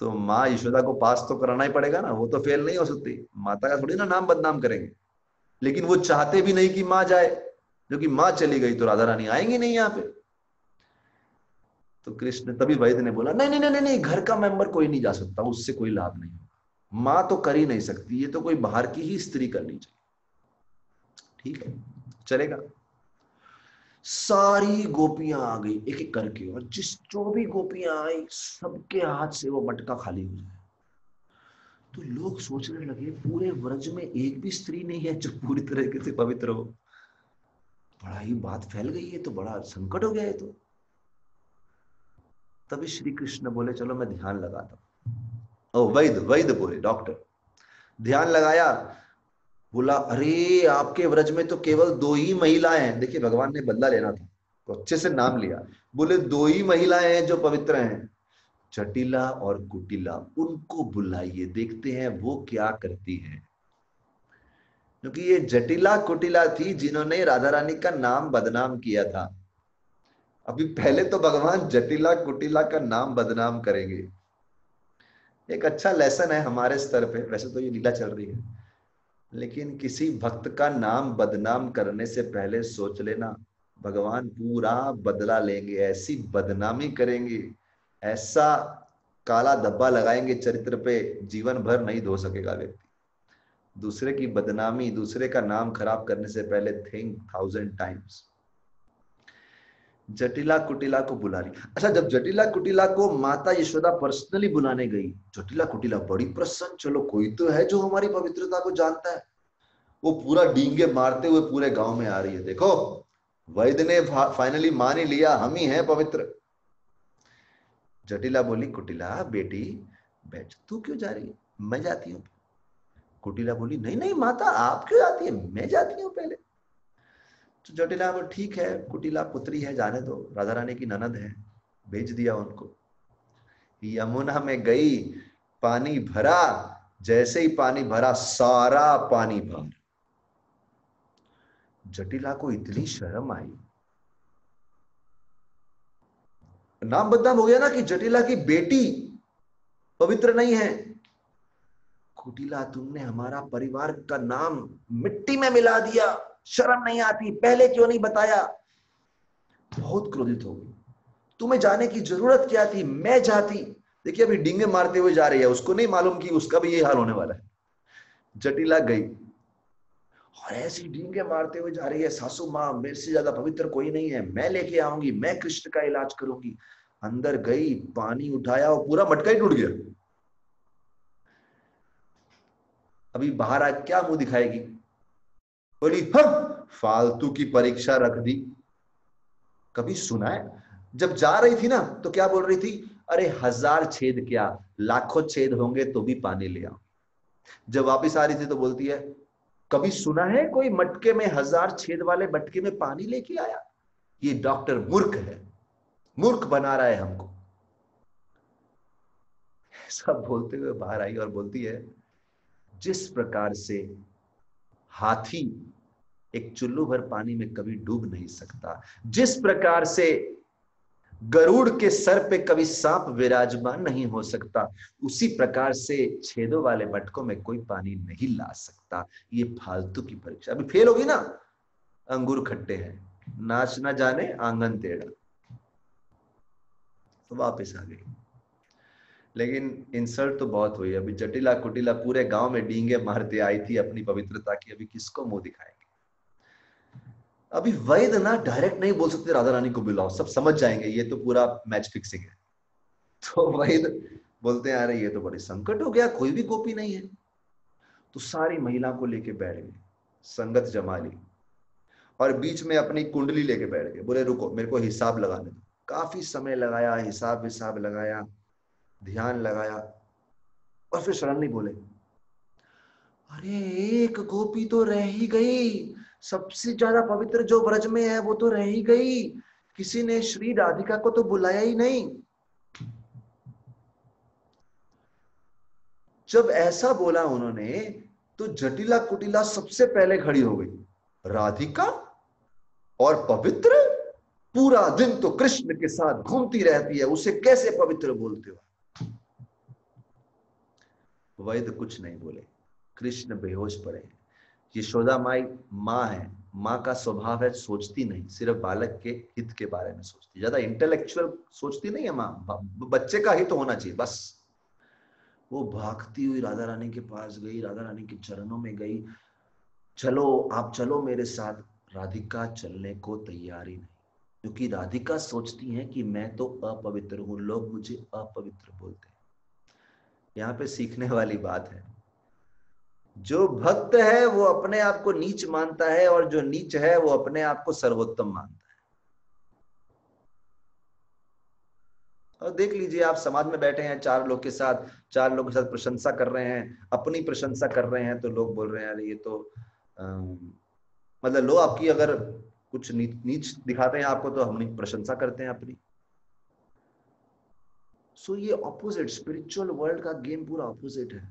तो माँ यशोदा को पास तो कराना ही पड़ेगा ना, वो तो फेल नहीं हो सकती, माता का थोड़ी ना नाम बदनाम करेंगे। लेकिन वो चाहते भी नहीं कि माँ जाए, क्योंकि माँ चली गई तो राधा रानी आएंगी नहीं यहाँ पे। तो कृष्ण, तभी वैद्य ने बोला नहीं नहीं नहीं नहीं, घर का मेंबर कोई नहीं जा सकता, उससे कोई लाभ नहीं, माँ तो कर ही नहीं सकती, ये तो कोई बाहर की ही स्त्री करनी चाहिए। ठीक है, चलेगा। सारी गोपियां आ गई एक एक करके, और जो भी गोपियां आई सबके हाथ से वो मटका खाली हो जाए। तो लोग सोचने लगे पूरे व्रज में एक भी स्त्री नहीं है जो पूरी तरीके से पवित्र हो। बड़ा ही बात फैल गई है, तो बड़ा संकट हो गया है। तो तभी श्री कृष्ण बोले चलो मैं ध्यान लगाता हूं। ओ वैद्य, वैद्य बोले, डॉक्टर, ध्यान लगाया, बोला अरे आपके व्रज में तो केवल 2 ही महिलाएं हैं। देखिए भगवान ने बदला लेना था तो अच्छे से नाम लिया, बोले 2 ही महिलाएं हैं जो पवित्र हैं, जटिला और कुटिला, उनको बुलाइए, देखते हैं वो क्या करती है। क्योंकि ये जटिला कुटिला थी जिन्होंने राधा रानी का नाम बदनाम किया था। अभी पहले तो भगवान जटिला कुटिला का नाम बदनाम करेंगे। एक अच्छा लेसन है हमारे स्तर पे, वैसे तो ये लीला चल रही है, लेकिन किसी भक्त का नाम बदनाम करने से पहले सोच लेना, भगवान पूरा बदला लेंगे, ऐसी बदनामी करेंगे, ऐसा काला धब्बा लगाएंगे चरित्र पे, जीवन भर नहीं धो सकेगा व्यक्ति। दूसरे की बदनामी, दूसरे का नाम खराब करने से पहले थिंक 1000 टाइम्स। जटिला कुटिला को बुला रही। अच्छा, जब जटिला कुटिला को माता यशोदा पर्सनली बुलाने गई, जटिला कुटिला बड़ी प्रसन्न, चलो कोई तो है जो हमारी पवित्रता को जानता है। वो पूरा डींगे मारते हुए पूरे गांव में आ रही है, देखो वैद्य ने फाइनली मान ही लिया, हम ही हैं पवित्र। जटिला बोली, कुटिला बेटी बैठ, तू क्यों जा रही है? मैं जाती हूँ। कुटिला बोली, नहीं नहीं माता, आप क्यों जाती है, मैं जाती हूँ पहले। तो जटिला बोली, ठीक है, कुटिला पुत्री है, जाने दो, राधा रानी की ननद है। भेज दिया उनको। यमुना में गई, पानी भरा, जैसे ही पानी भरा सारा पानी बाहर। जटिला को इतनी शर्म आई, नाम बदनाम हो गया ना कि जटिला की बेटी पवित्र नहीं है। कुटिला, तुमने हमारा परिवार का नाम मिट्टी में मिला दिया, शर्म नहीं आती, पहले क्यों नहीं बताया? बहुत क्रोधित हो गई। तुम्हें जाने की जरूरत क्या थी, मैं जाती। देखिए अभी डींगे मारते हुए जा रही है, उसको नहीं मालूम कि उसका भी ये हाल होने वाला है। जटिला गई और ऐसी डींगे मारते हुए जा रही है, सासू माँ मेरे से ज्यादा पवित्र कोई नहीं है, मैं लेके आऊंगी, मैं कृष्ण का इलाज करूंगी। अंदर गई, पानी उठाया और पूरा मटका ही टूट गया। अभी बाहर आ क्या मुंह दिखाएगी? बोली, हम फालतू की परीक्षा रख दी। कभी सुना है? जब जा रही थी ना तो क्या बोल रही थी, अरे 1000 छेद क्या, लाखों छेद होंगे तो भी पानी ले आओ। जब वापिस आ रही थी तो बोलती है, कभी सुना है कोई मटके में 1000 छेद वाले मटके में पानी लेके आया? ये डॉक्टर मूर्ख है, मूर्ख बना रहा है हमको। सब बोलते हुए बाहर आई और बोलती है, जिस प्रकार से हाथी एक चुल्लू भर पानी में कभी डूब नहीं सकता, जिस प्रकार से गरुड़ के सर पे कभी सांप विराजमान नहीं हो सकता, उसी प्रकार से छेदों वाले मटकों में कोई पानी नहीं ला सकता। ये फालतू की परीक्षा। अभी फेल होगी ना, अंगूर खट्टे हैं, नाच ना जाने आंगन टेढ़ा। तो वापस आ गई। लेकिन इंसल्ट तो बहुत हुई। अभी जटिला कुटिला पूरे गांव में डींगे मारते आई थी अपनी पवित्रता की, अभी किसको मुंह दिखाएंगे? अभी वैद्य ना डायरेक्ट नहीं बोल सकते राधा रानी को बुलाओ, सब समझ जाएंगे ये तो पूरा मैच फिक्सिंग है। तो वैद्य बोलते हैं, अरे ये तो बड़ी संकट हो गया, कोई भी गोपी नहीं है। तो सारी महिला को लेके बैठ गए, संगत जमा ली और बीच में अपनी कुंडली लेके बैठ गए। बोले रुको, मेरे को हिसाब लगाने दो। काफी समय लगाया, हिसाब हिसाब लगाया, ध्यान लगाया और फिर शरण नहीं बोले। अरे एक गोपी तो रह ही गई, सबसे ज्यादा पवित्र जो ब्रज में है वो तो रह ही गई, किसी ने श्री राधिका को तो बुलाया ही नहीं। जब ऐसा बोला उन्होंने तो जटिला कुटिला सबसे पहले खड़ी हो गई। राधिका और पवित्र? पूरा दिन तो कृष्ण के साथ घूमती रहती है, उसे कैसे पवित्र बोलते हो? वैद्य कुछ नहीं बोले। कृष्ण बेहोश पड़े। यशोदा माई माँ है, माँ का स्वभाव है सोचती नहीं, सिर्फ बालक के हित के बारे में सोचती, ज्यादा इंटेलेक्चुअल सोचती नहीं है माँ, बच्चे का हित होना चाहिए बस। वो भागती हुई राधा रानी के पास गई, राधा रानी के चरणों में गई, चलो आप चलो मेरे साथ। राधिका चलने को तैयारी नहीं, क्योंकि राधिका सोचती है कि मैं तो अपवित्र हूं, लोग मुझे अपवित्र बोलते हैं। यहाँ पे सीखने वाली बात है, जो भक्त है वो अपने आप को नीच मानता है और जो नीच है वो अपने आप को सर्वोत्तम मानता है। और देख लीजिए, आप समाज में बैठे हैं, चार लोग के साथ, चार लोग के साथ प्रशंसा कर रहे हैं, अपनी प्रशंसा कर रहे हैं, तो लोग बोल रहे हैं अरे ये तो मतलब लोग आपकी अगर कुछ नीच दिखाते हैं आपको तो हम प्रशंसा करते हैं अपनी। सो ये ऑपोजिट, स्पिरिचुअल वर्ल्ड का गेम पूरा ऑपोजिट है।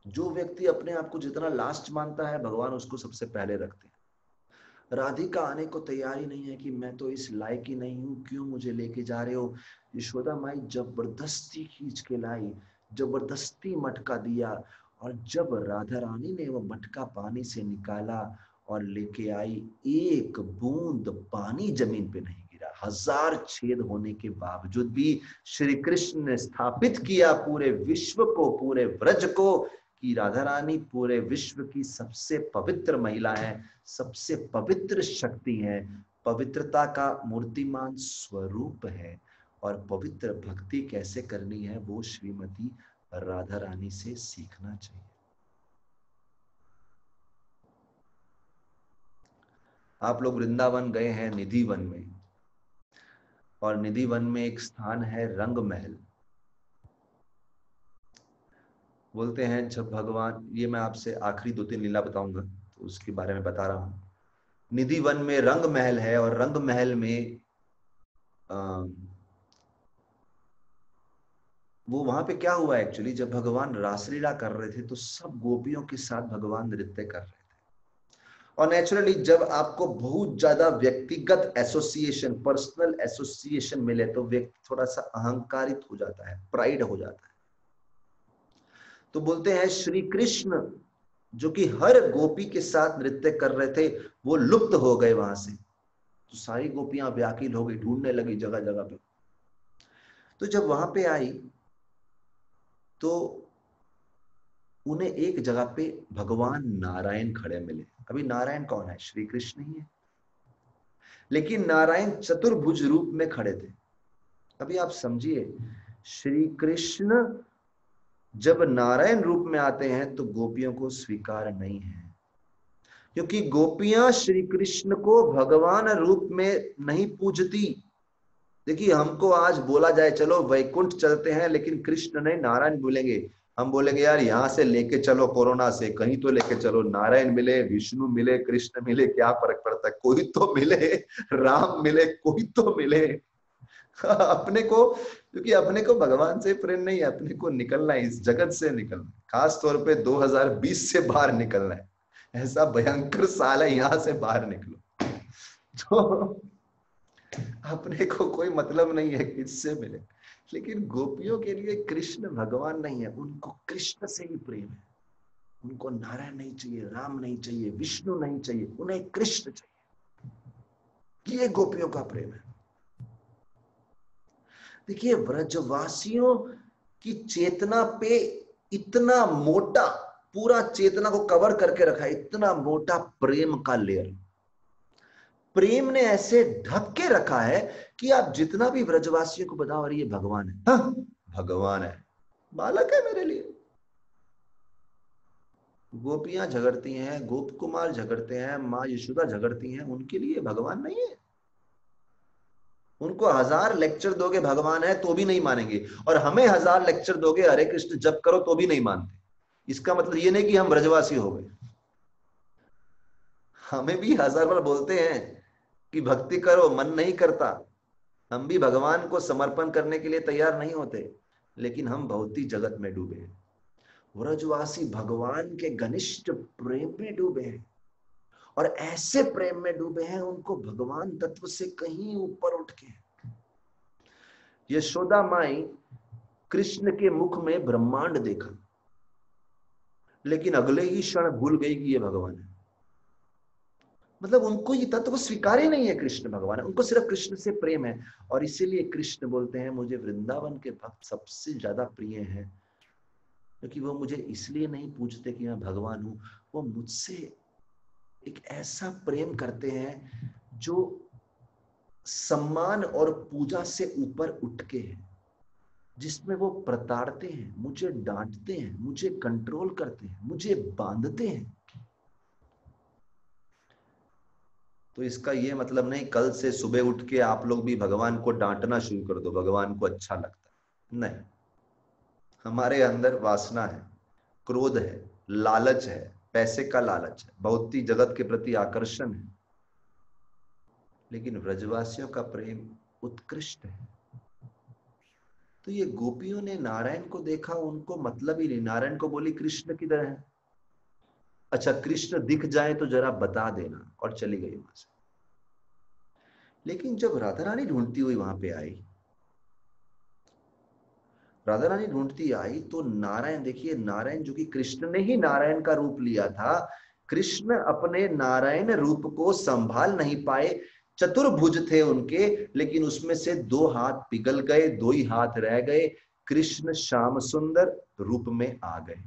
जो व्यक्ति अपने आप को जितना लास्ट मानता है, भगवान उसको सबसे पहले रखते हैं। राधिका आने को तैयार ही नहीं है कि मैं तो इस लायक ही नहीं हूं, क्यों मुझे लेके जा रहे हो? यशोदा माई जबरदस्ती खींच के लाई, जबरदस्ती मटका दिया, और जब राधा रानी ने वो मटका पानी से निकाला और लेके आई, एक बूंद पानी जमीन पे नहीं गिरा। 1000 छेद होने के बावजूद भी श्री कृष्ण ने स्थापित किया पूरे विश्व को, पूरे व्रज को, कि राधा रानी पूरे विश्व की सबसे पवित्र महिला है, सबसे पवित्र शक्ति है। पवित्रता का मूर्तिमान स्वरूप है और पवित्र भक्ति कैसे करनी है वो श्रीमती राधा रानी से सीखना चाहिए। आप लोग वृंदावन गए हैं निधि वन में, और निधि वन में एक स्थान है रंग महल। बोलते हैं जब भगवान, ये मैं आपसे आखिरी 2-3 लीला बताऊंगा तो उसके बारे में बता रहा हूं। निधि वन में रंग महल है, और रंग महल में वो वहां पे क्या हुआ एक्चुअली, जब भगवान रासलीला कर रहे थे तो सब गोपियों के साथ भगवान नृत्य कर रहे थे। और नेचुरली जब आपको बहुत ज्यादा व्यक्तिगत एसोसिएशन, पर्सनल एसोसिएशन मिले तो व्यक्ति थोड़ा सा अहंकारित हो जाता है, प्राइड हो जाता है। तो बोलते हैं श्री कृष्ण जो कि हर गोपी के साथ नृत्य कर रहे थे वो लुप्त हो गए वहां से। तो सारी गोपियां व्याकुल हो गई, ढूंढने लगी जगह जगह पे। तो जब वहां पे आई तो उन्हें एक जगह पे भगवान नारायण खड़े मिले। अभी नारायण कौन है? श्री कृष्ण ही है, लेकिन नारायण चतुर्भुज रूप में खड़े थे। अभी आप समझिए, श्री कृष्ण जब नारायण रूप में आते हैं तो गोपियों को स्वीकार नहीं है, क्योंकि गोपियां श्री कृष्ण को भगवान रूप में नहीं पूजती। देखिए, हमको आज बोला जाए चलो वैकुंठ चलते हैं, लेकिन कृष्ण नहीं नारायण बोलेंगे। हम बोलेंगे यार यहाँ से लेके चलो, कोरोना से कहीं तो लेके चलो, नारायण मिले, विष्णु मिले, कृष्ण मिले, क्या फर्क पड़ता है, कोई तो मिले, राम मिले, कोई तो मिले। अपने को, क्योंकि अपने को भगवान से प्रेम नहीं है, अपने को निकलना है, इस जगत से निकलना है, खास तौर पे 2020 से बाहर निकलना है। ऐसा भयंकर साल है, यहां से बाहर निकलो। तो अपने को कोई मतलब नहीं है किससे मिले, लेकिन गोपियों के लिए कृष्ण भगवान नहीं है, उनको कृष्ण से ही प्रेम है। उनको नारायण नहीं चाहिए, राम नहीं चाहिए, विष्णु नहीं चाहिए, उन्हें कृष्ण चाहिए। ये गोपियों का प्रेम है। देखिए, व्रजवासियों की चेतना पे इतना मोटा, पूरा चेतना को कवर करके रखा है, इतना मोटा प्रेम का लेयर। प्रेम ने ऐसे ढक के रखा है कि आप जितना भी व्रजवासियों को बताओ अरे ये भगवान है, हाँ भगवान है, बालक है मेरे लिए। गोपियां झगड़ती हैं, गोप कुमार झगड़ते हैं, माँ यशोदा झगड़ती हैं, उनके लिए भगवान नहीं है। उनको 1000 लेक्चर दोगे भगवान है तो भी नहीं मानेंगे, और हमें 1000 लेक्चर दोगे हरे कृष्ण जप करो तो भी नहीं मानते। इसका मतलब ये नहीं कि हम ब्रजवासी हो गए। हमें भी 1000 बार बोलते हैं कि भक्ति करो, मन नहीं करता। हम भी भगवान को समर्पण करने के लिए तैयार नहीं होते, लेकिन हम भौतिक जगत में डूबे हैं। व्रजवासी भगवान के घनिष्ठ प्रेम में डूबे हैं, और ऐसे प्रेम में डूबे हैं उनको भगवान तत्व से कहीं ऊपर उठ के। यशोदा माई कृष्ण के मुख में ब्रह्मांड देखा, लेकिन अगले ही क्षण भूल गई कि ये भगवान है। मतलब उनको ये तत्व स्वीकार ही नहीं है कृष्ण भगवान है, उनको सिर्फ कृष्ण से प्रेम है। और इसीलिए कृष्ण बोलते हैं मुझे वृंदावन के भक्त सबसे ज्यादा प्रिय हैं, क्योंकि वो मुझे इसलिए नहीं पूछते कि मैं भगवान हूं, वो मुझसे एक ऐसा प्रेम करते हैं जो सम्मान और पूजा से ऊपर उठ के है, जिसमें वो प्रताड़ते हैं, मुझे डांटते हैं, मुझे कंट्रोल करते हैं, मुझे बांधते हैं। तो इसका ये मतलब नहीं कल से सुबह उठ के आप लोग भी भगवान को डांटना शुरू कर दो, भगवान को अच्छा लगता है, नहीं। हमारे अंदर वासना है, क्रोध है, लालच है, पैसे का लालच है, भौतिक जगत के प्रति आकर्षण है, लेकिन व्रजवासियों का प्रेम उत्कृष्ट है। तो ये गोपियों ने नारायण को देखा, उनको मतलब ही नहीं, नारायण को बोली कृष्ण किधर है, अच्छा कृष्ण दिख जाए तो जरा बता देना, और चली गई वहां से। लेकिन जब राधा रानी ढूंढती हुई वहां पे आई, राधा रानी ढूंढती आई तो नारायण, देखिए नारायण जो कि कृष्ण ने ही नारायण का रूप लिया था, कृष्ण अपने नारायण रूप को संभाल नहीं पाए। चतुर्भुज थे उनके, लेकिन उसमें से 2 हाथ पिघल गए, 2 ही हाथ रह गए। कृष्ण श्याम सुंदर रूप में आ गए।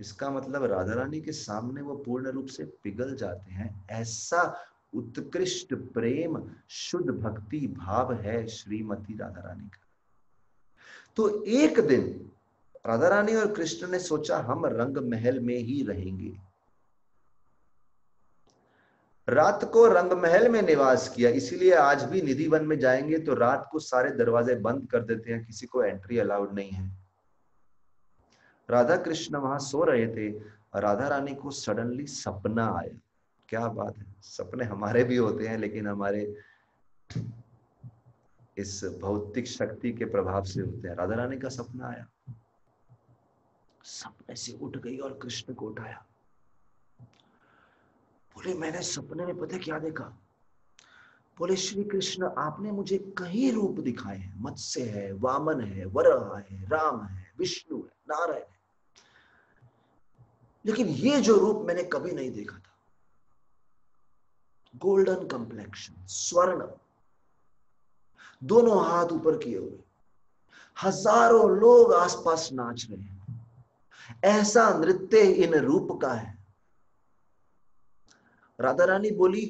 इसका मतलब राधा रानी के सामने वो पूर्ण रूप से पिघल जाते हैं। ऐसा उत्कृष्ट प्रेम, शुद्ध भक्ति भाव है श्रीमती राधा रानी का। तो एक दिन राधा रानी और कृष्ण ने सोचा हम रंग महल में ही रहेंगे। रात को रंग महल में निवास किया। इसीलिए आज भी निधि वन में जाएंगे तो रात को सारे दरवाजे बंद कर देते हैं, किसी को एंट्री अलाउड नहीं है। राधा कृष्ण वहां सो रहे थे। राधा रानी को सडनली सपना आया। क्या बात है, सपने हमारे भी होते हैं, लेकिन हमारे इस भौतिक शक्ति के प्रभाव से होते हैं। राधा रानी का सपना आया, सपने से उठ गई और कृष्ण को उठाया। बोले मैंने सपने में पता क्या देखा? बोले श्री कृष्ण आपने मुझे कई रूप दिखाए हैं, मत्स्य है, वामन है, वराह है, राम है, विष्णु है, नारायण है, लेकिन ये जो रूप मैंने कभी नहीं देखा था। गोल्डन कंप्लेक्शन, स्वर्ण, दोनों हाथ ऊपर किए हुए, हजारों लोग आसपास नाच रहे हैं। ऐसा नृत्य इन रूप का है। राधा रानी बोली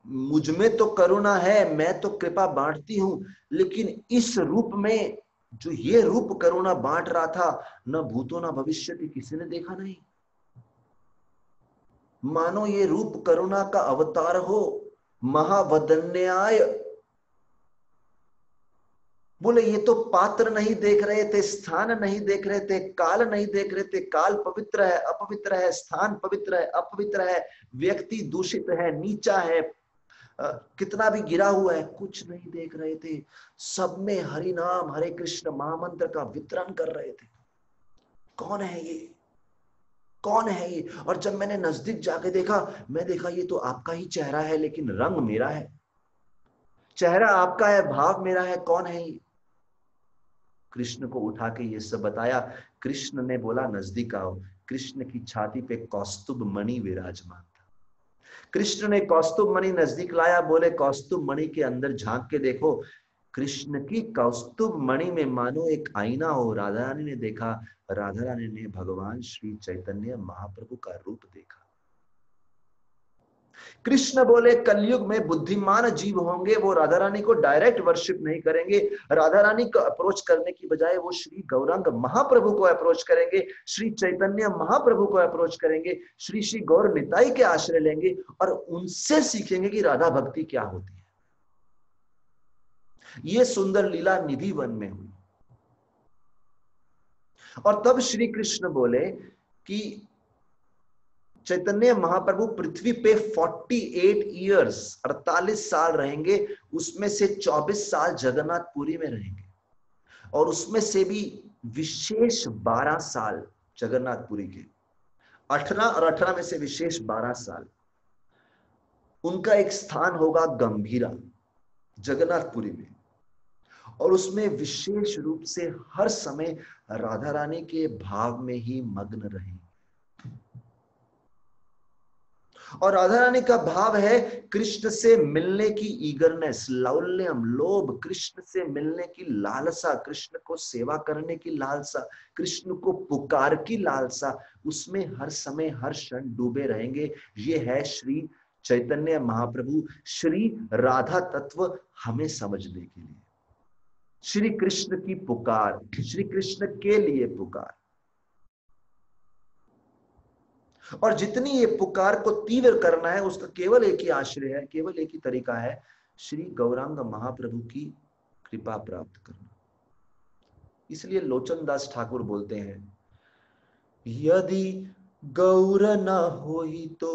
मुझ में तो करुणा है, मैं तो कृपा बांटती हूं, लेकिन इस रूप में जो ये रूप करुणा बांट रहा था, न भूतो न भविष्य किसी ने देखा नहीं। मानो ये रूप करुणा का अवतार हो, महावदन्याय। बोले ये तो पात्र नहीं देख रहे थे, स्थान नहीं देख रहे थे, काल नहीं देख रहे थे। काल पवित्र है, अपवित्र है, स्थान पवित्र है, अपवित्र है, व्यक्ति दूषित है, नीचा है, कितना भी गिरा हुआ है, कुछ नहीं देख रहे थे। सब में हरि नाम हरे कृष्ण महामंत्र का वितरण कर रहे थे। कौन है ये, कौन है ये? और जब मैंने नजदीक जाके देखा, मैं देखा ये तो आपका ही चेहरा है, लेकिन रंग मेरा है। चेहरा आपका है, भाव मेरा है, कौन है ये? कृष्ण को उठा के ये सब बताया। कृष्ण ने बोला नजदीक आओ। कृष्ण की छाती पे कौस्तुभ मणि विराजमान था। कृष्ण ने कौस्तुभ मणि नजदीक लाया, बोले कौस्तुभ मणि के अंदर झांक के देखो। कृष्ण की कौस्तुभ मणि में मानो एक आईना हो। राधा रानी ने देखा, राधा रानी ने भगवान श्री चैतन्य महाप्रभु का रूप देखा। कृष्ण बोले कलयुग में बुद्धिमान जीव होंगे, वो राधा रानी को डायरेक्ट वर्शिप नहीं करेंगे। राधा रानी को अप्रोच करने की बजाय वो श्री गौरांग महाप्रभु को अप्रोच करेंगे, श्री चैतन्य महाप्रभु को अप्रोच करेंगे, श्री श्री गौर निताई के आश्रय लेंगे और उनसे सीखेंगे कि राधा भक्ति क्या होती है। ये सुंदर लीला निधि वन में हुई। और तब श्री कृष्ण बोले कि चैतन्य महाप्रभु पृथ्वी पे 48 ईयर्स 48 साल रहेंगे, उसमें से 24 साल जगन्नाथपुरी में रहेंगे, और उसमें से भी विशेष 12 साल जगन्नाथपुरी के, 18 और 18 में से विशेष 12 साल उनका एक स्थान होगा गंभीरा जगन्नाथपुरी में, और उसमें विशेष रूप से हर समय राधा रानी के भाव में ही मग्न रहेंगे। और राधा रानी का भाव है कृष्ण से मिलने की ईगरनेस, लौल्यम, लोभ, कृष्ण से मिलने की लालसा, कृष्ण को सेवा करने की लालसा, कृष्ण को पुकार की लालसा, उसमें हर समय हर क्षण डूबे रहेंगे। ये है श्री चैतन्य महाप्रभु, श्री राधा तत्व हमें समझने के लिए। श्री कृष्ण की पुकार, श्री कृष्ण के लिए पुकार। और जितनी ये पुकार को तीव्र करना है, उसका केवल एक ही आश्रय है, केवल एक ही तरीका है, श्री गौरांग महाप्रभु की कृपा प्राप्त करना। इसलिए लोचन दास ठाकुर बोलते हैं, यदि गौर न होई तो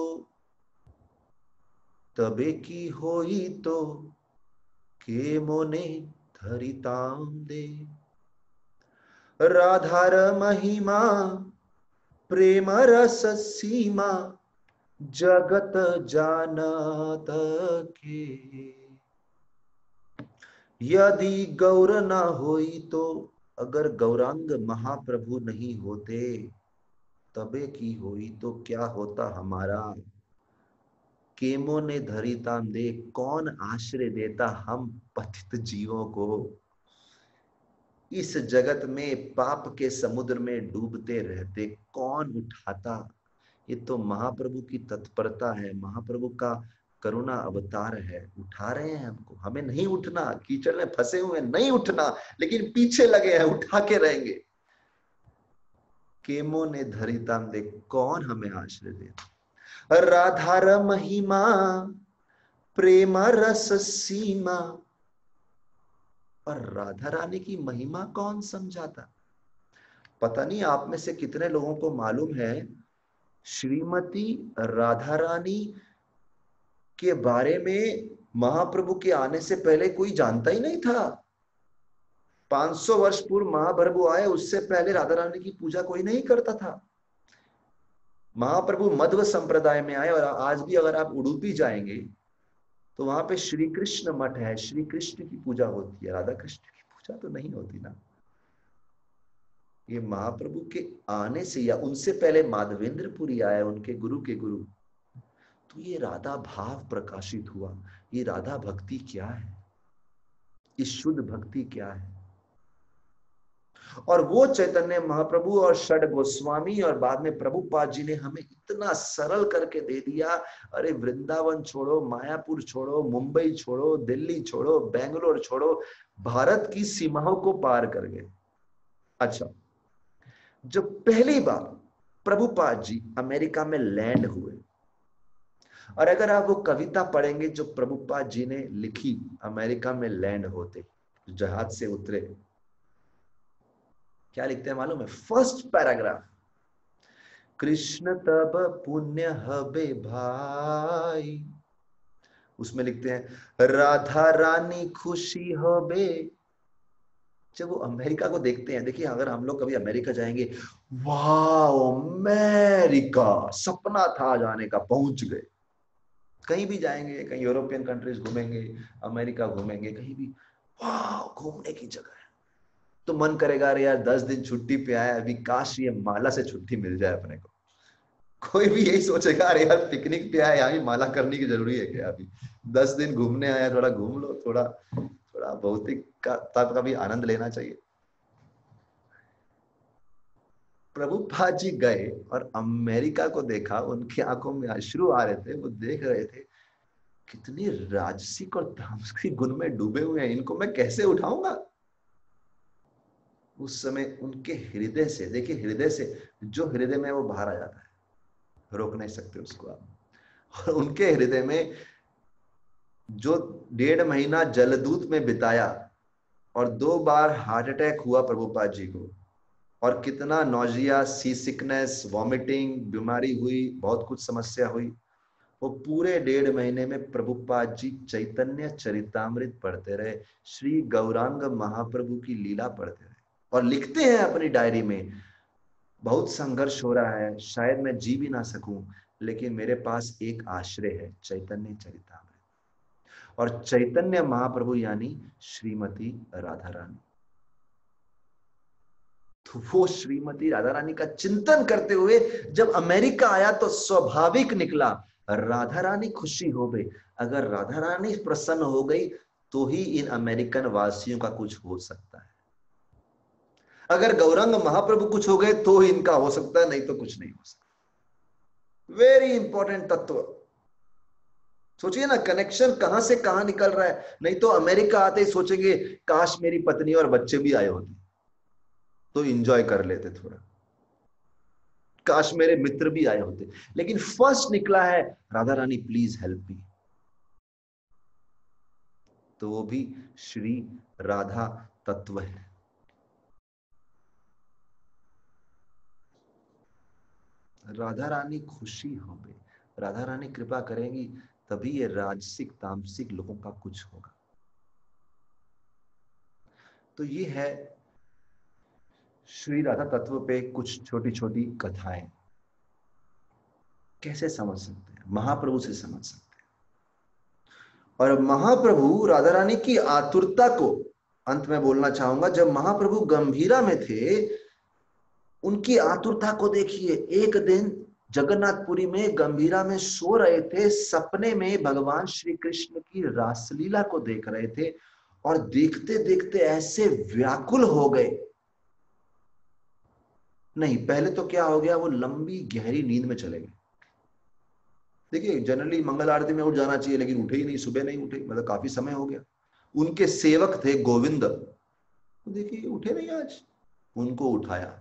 तबे की होई तो के मोने धरिताम दे। राधार महिमा प्रेम रस सीमा जगत जानत के। यदि गौर ना होई तो, अगर गौरांग महाप्रभु नहीं होते, तबे की होई तो क्या होता हमारा। केमो ने धरिता दे, कौन आश्रय देता हम पतित जीवों को। इस जगत में पाप के समुद्र में डूबते रहते, कौन उठाता। ये तो महाप्रभु की तत्परता है, महाप्रभु का करुणा अवतार है। उठा रहे हैं हमको, हमें नहीं उठना, कीचड़ में फंसे हुए नहीं उठना, लेकिन पीछे लगे हैं, उठा के रहेंगे। केमो ने धरिताम दे, कौन हमें आश्रय दे। राधार महिमा प्रेम रस सीमा, और राधा रानी की महिमा कौन समझाता। पता नहीं आप में से कितने लोगों को मालूम है, श्रीमती राधा रानी के बारे में महाप्रभु के आने से पहले कोई जानता ही नहीं था। 500 वर्ष पूर्व महाप्रभु आए, उससे पहले राधा रानी की पूजा कोई नहीं करता था। महाप्रभु मध्व संप्रदाय में आए, और आज भी अगर आप उडुपी जाएंगे तो वहां पे श्री कृष्ण मठ है, श्री कृष्ण की पूजा होती है, राधा कृष्ण की पूजा तो नहीं होती ना। ये महाप्रभु के आने से या उनसे पहले माधवेंद्रपुरी आया, उनके गुरु के गुरु, तो ये राधा भाव प्रकाशित हुआ। ये राधा भक्ति क्या है, इस शुद्ध भक्ति क्या है। और वो चैतन्य महाप्रभु और षड गोस्वामी और बाद में प्रभुपाद जी ने हमें इतना सरल करके दे दिया। अरे वृंदावन छोड़ो, मायापुर छोड़ो, मुंबई छोड़ो, दिल्ली छोड़ो, बेंगलोर छोड़ो, भारत की सीमाओं को पार कर गए। अच्छा, जब पहली बार प्रभुपाद जी अमेरिका में लैंड हुए, और अगर आप वो कविता पढ़ेंगे जो प्रभुपाद जी ने लिखी अमेरिका में लैंड होते, जहाज से उतरे, क्या लिखते हैं मालूम है? फर्स्ट पैराग्राफ, कृष्ण तब पुण्य हबे भाई, उसमें लिखते हैं राधा रानी खुशी हबे। जब वो अमेरिका को देखते हैं, देखिए अगर हम लोग कभी अमेरिका जाएंगे, वाह अमेरिका, सपना था जाने का, पहुंच गए। कहीं भी जाएंगे, कहीं यूरोपियन कंट्रीज घूमेंगे, अमेरिका घूमेंगे, कहीं भी वाह घूमने की जगह है, तो मन करेगा अरे यार 10 दिन छुट्टी पे आया, अभी काश ये माला से छुट्टी मिल जाए अपने को। कोई भी यही सोचेगा अरे यार पिकनिक पे आया, यहाँ भी माला करने की जरूरी है क्या? अभी 10 दिन घूमने आया, थोड़ा घूम लो, थोड़ा थोड़ा भौतिक का भी आनंद लेना चाहिए। प्रभुपाद जी गए और अमेरिका को देखा, उनकी आंखों में अश्रु आ रहे थे, वो देख रहे थे कितनी राजसिक और तामसिक गुण में डूबे हुए हैं, इनको मैं कैसे उठाऊंगा। उस समय उनके हृदय से, देखिए हृदय से, जो हृदय में वो बाहर आ जाता है, रोक नहीं सकते उसको आप। और उनके हृदय में जो 1.5 महीना जलदूत में बिताया, और 2 बार हार्ट अटैक हुआ प्रभुपाद जी को, और कितना नौजिया, सी सिकनेस, वॉमिटिंग, बीमारी हुई, बहुत कुछ समस्या हुई, वो पूरे 1.5 महीने में प्रभुपाद जी चैतन्य चरितामृत पढ़ते रहे, श्री गौरांग महाप्रभु की लीला पढ़ते रहे, और लिखते हैं अपनी डायरी में, बहुत संघर्ष हो रहा है, शायद मैं जी भी ना सकूं, लेकिन मेरे पास एक आश्रय है, चैतन्य चरितामृत। और चैतन्य महाप्रभु यानी श्रीमती राधा रानी। तो वो श्रीमती राधा रानी का चिंतन करते हुए जब अमेरिका आया, तो स्वाभाविक निकला राधा रानी खुशी हो गई। अगर राधा रानी प्रसन्न हो गई तो ही इन अमेरिकन वासियों का कुछ हो सकता है। अगर गौरांग महाप्रभु कुछ हो गए तो ही इनका हो सकता है, नहीं तो कुछ नहीं हो सकता। वेरी इंपॉर्टेंट तत्व। सोचिए ना, कनेक्शन कहां से कहां निकल रहा है। नहीं तो अमेरिका आते ही सोचेंगे काश मेरी पत्नी और बच्चे भी आए होते तो एंजॉय कर लेते थोड़ा, काश मेरे मित्र भी आए होते। लेकिन फर्स्ट निकला है Radha Rani please help me, तो वो भी श्री राधा तत्व है। राधा रानी खुशी होगी, राधा रानी कृपा करेंगी, तभी ये राजसिक तामसिक लोगों का कुछ होगा। तो ये है श्री राधा तत्व पे कुछ छोटी छोटी कथाएं। कैसे समझ सकते हैं? महाप्रभु से समझ सकते हैं। और महाप्रभु राधा रानी की आतुरता को अंत में बोलना चाहूंगा। जब महाप्रभु गंभीरा में थे, उनकी आतुरता को देखिए। एक दिन जगन्नाथपुरी में गंभीरा में सो रहे थे, सपने में भगवान श्री कृष्ण की रासलीला को देख रहे थे, और देखते देखते ऐसे व्याकुल हो गए। नहीं, पहले तो क्या हो गया, वो लंबी गहरी नींद में चले गए। देखिए जनरली मंगल आरती में उठ जाना चाहिए, लेकिन उठे ही नहीं, सुबह नहीं उठे, मतलब काफी समय हो गया। उनके सेवक थे गोविंद, तो देखिए उठे नहीं आज, उनको उठाया।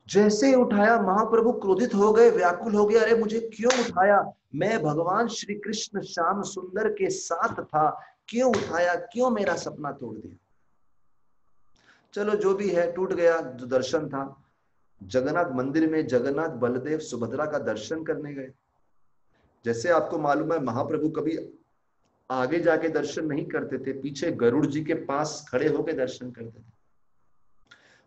जैसे ही उठाया महाप्रभु क्रोधित हो गए, व्याकुल हो गए, अरे मुझे क्यों उठाया, मैं भगवान श्री कृष्ण श्याम सुंदर के साथ था, क्यों उठाया, क्यों मेरा सपना तोड़ दिया। चलो जो भी है, टूट गया जो दर्शन था। जगन्नाथ मंदिर में जगन्नाथ बलदेव सुभद्रा का दर्शन करने गए। जैसे आपको मालूम है महाप्रभु कभी आगे जाके दर्शन नहीं करते थे, पीछे गरुड़ जी के पास खड़े होकर दर्शन करते थे।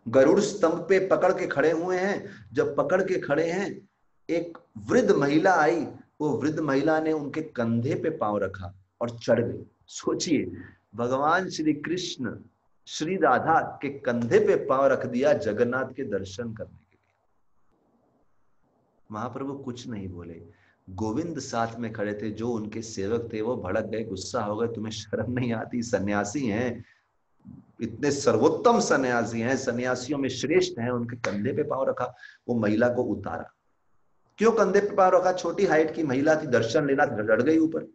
गरुड़ स्तंभ पे पकड़ के खड़े हुए हैं, जब पकड़ के खड़े हैं, एक वृद्ध महिला आई, वो वृद्ध महिला ने उनके कंधे पे पांव रखा और चढ़ गई। सोचिए, भगवान श्री कृष्ण श्री राधा के कंधे पे पांव रख दिया जगन्नाथ के दर्शन करने के लिए। महाप्रभु कुछ नहीं बोले। गोविंद साथ में खड़े थे, जो उनके सेवक थे, वो भड़क गए, गुस्सा हो गए, तुम्हें शर्म नहीं आती, सन्यासी हैं, इतने सर्वोत्तम सन्यासी हैं, सन्यासियों में श्रेष्ठ हैं, उनके कंधे पे पांव रखा। वो महिला को उतारा। क्यों कंधे पे पांव रखा, छोटी हाइट की महिला थी, दर्शन लेना, डर गई ऊपर,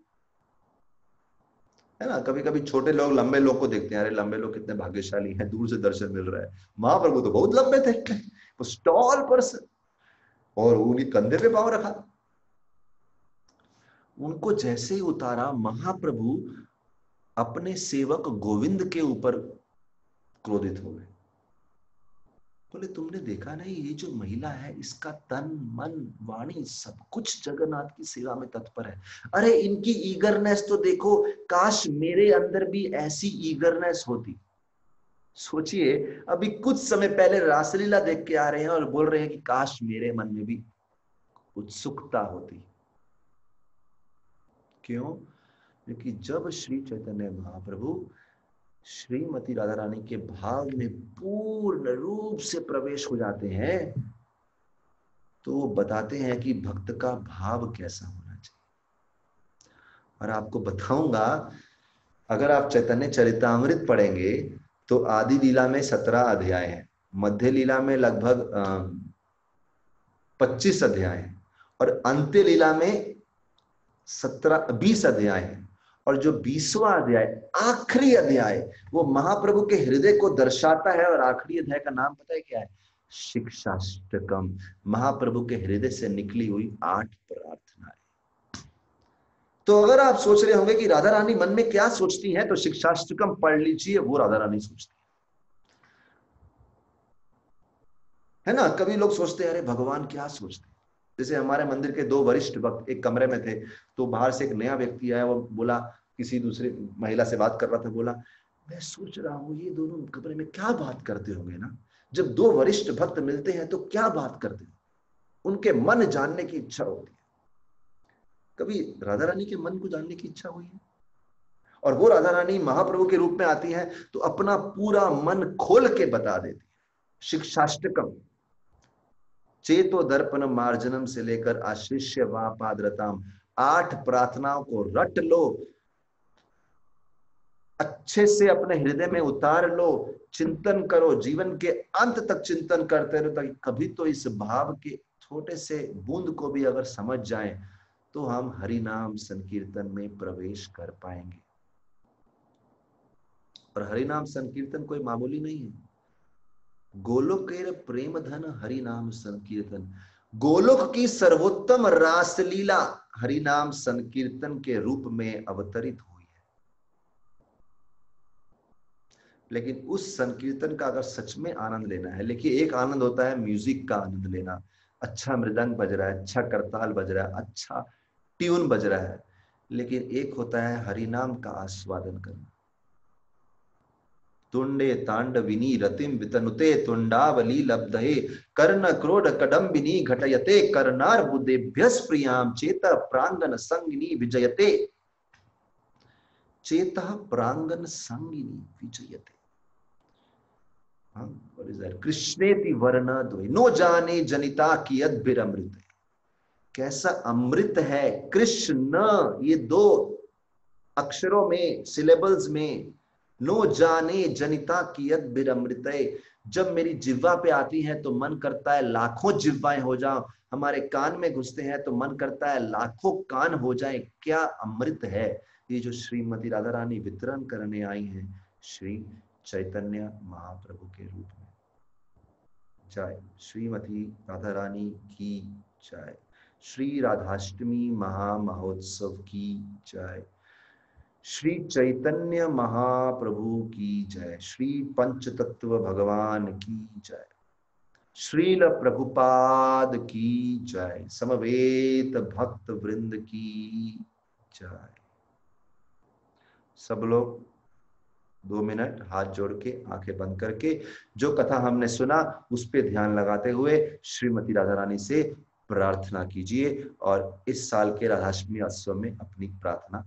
है ना। कभी कभी छोटे लोग लंबे लोग को देखते हैं, अरे लंबे लोग कितने भाग्यशाली हैं, दूर से दर्शन मिल रहा है। महाप्रभु तो बहुत लंबे थे, वो स्टॉल पर्सन, और उन्हीं कंधे पे पांव रखा। उनको जैसे ही उतारा, महाप्रभु अपने सेवक गोविंद के ऊपर क्रोधित हो गए। बोले तुमने देखा नहीं, ये जो महिला है, इसका तन मन वाणी सब कुछ जगन्नाथ की सेवा में तत्पर है। अरे इनकी ईगरनेस तो देखो, काश मेरे अंदर भी ऐसी ईगरनेस होती। सोचिए, अभी कुछ समय पहले रासलीला देख के आ रहे हैं और बोल रहे हैं कि काश मेरे मन में भी उत्सुकता होती। क्यों? क्योंकि जब श्री चैतन्य महाप्रभु श्रीमती राधा रानी के भाव में पूर्ण रूप से प्रवेश हो जाते हैं, तो वो बताते हैं कि भक्त का भाव कैसा होना चाहिए। और आपको बताऊंगा, अगर आप चैतन्य चरितामृत पढ़ेंगे तो आदि लीला में 17 अध्याय हैं, मध्य लीला में लगभग 25 अध्याय हैं, और अंत्य लीला में 20 अध्याय हैं। और जो 20वां अध्याय, आखिरी अध्याय, वो महाप्रभु के हृदय को दर्शाता है। और आखिरी अध्याय का नाम पता है क्या है? शिक्षाष्टकम। महाप्रभु के हृदय से निकली हुई 8 प्रार्थनाएं। तो अगर आप सोच रहे होंगे कि राधा रानी मन में क्या सोचती हैं, तो शिक्षाष्टकम पढ़ लीजिए, वो राधा रानी सोचती है ना। कभी लोग सोचते हैं अरे भगवान क्या सोचते हैं। जैसे हमारे मंदिर के 2 वरिष्ठ भक्त एक कमरे में थे, तो बाहर से एक नया व्यक्ति आया, वो बोला, किसी दूसरी महिला से बात कर रहा था, बोला मैं सोच रहा हूँ ये दोनों कमरे में क्या बात करते होंगे ना। जब 2 वरिष्ठ भक्त मिलते हैं तो क्या बात करते हैं, उनके मन जानने की इच्छा होती है। कभी राधा रानी के मन को जानने की इच्छा हुई है? और वो राधा रानी महाप्रभु के रूप में आती है तो अपना पूरा मन खोल के बता देती है। शिक्षाष्टकम, चेतो दर्पण मार्जनम से लेकर आशिष्य वापाद्रताम, 8 प्रार्थनाओं को रट लो, अच्छे से अपने हृदय में उतार लो, चिंतन करो, जीवन के अंत तक चिंतन करते रहो, ताकि कभी तो इस भाव के छोटे से बूंद को भी अगर समझ जाएं तो हम हरि नाम संकीर्तन में प्रवेश कर पाएंगे। और हरि नाम संकीर्तन कोई मामूली नहीं है। गोलोकेर प्रेम धन हरि नाम संकीर्तन, गोलोक की सर्वोत्तम रासलीला हरि नाम संकीर्तन के रूप में अवतरित हुई है। लेकिन उस संकीर्तन का अगर सच में आनंद लेना है, देखिए एक आनंद होता है म्यूजिक का आनंद लेना, अच्छा मृदंग बज रहा है, अच्छा करताल बज रहा है, अच्छा ट्यून बज रहा है, लेकिन एक होता है हरि नाम का आस्वादन करना। तुंडे तांडविनी रतिम वितनुते तुंडावली लब्धये कर्ण क्रोध कडम्बिनी घटयते कर्णार बुद्धेभ्यस प्रियाम चेत प्रांगन संगिनी विजयते, चेत प्रांगन संगिनी विजयते। कृष्णेति वर्ण द्वय नो जाने जनिता की अद्भिर अमृत। कैसा अमृत है कृष्ण, ये 2 अक्षरों में, सिलेबल्स में नो जाने जनिता कियत बिरमृतये। जब मेरी जिह्वा पे आती हैं तो मन करता है लाखों जिह्वाएं हो जाओ, हमारे कान में घुसते हैं तो मन करता है लाखों कान हो जाएं। क्या अमृत है ये जो श्रीमती राधा रानी वितरण करने आई हैं श्री चैतन्य महाप्रभु के रूप में। जय श्रीमती राधा रानी की जय। श्री राधाष्टमी महामहोत्सव की जय। श्री चैतन्य महाप्रभु की जय। श्री पंचतत्व भगवान की जय। श्रील प्रभुपाद की जय। समवेत भक्त वृंद की जय। सब लोग 2 मिनट हाथ जोड़ के आंखें बंद करके जो कथा हमने सुना उस पे ध्यान लगाते हुए श्रीमती राधा रानी से प्रार्थना कीजिए और इस साल के राधाष्टमी उत्सव में अपनी प्रार्थना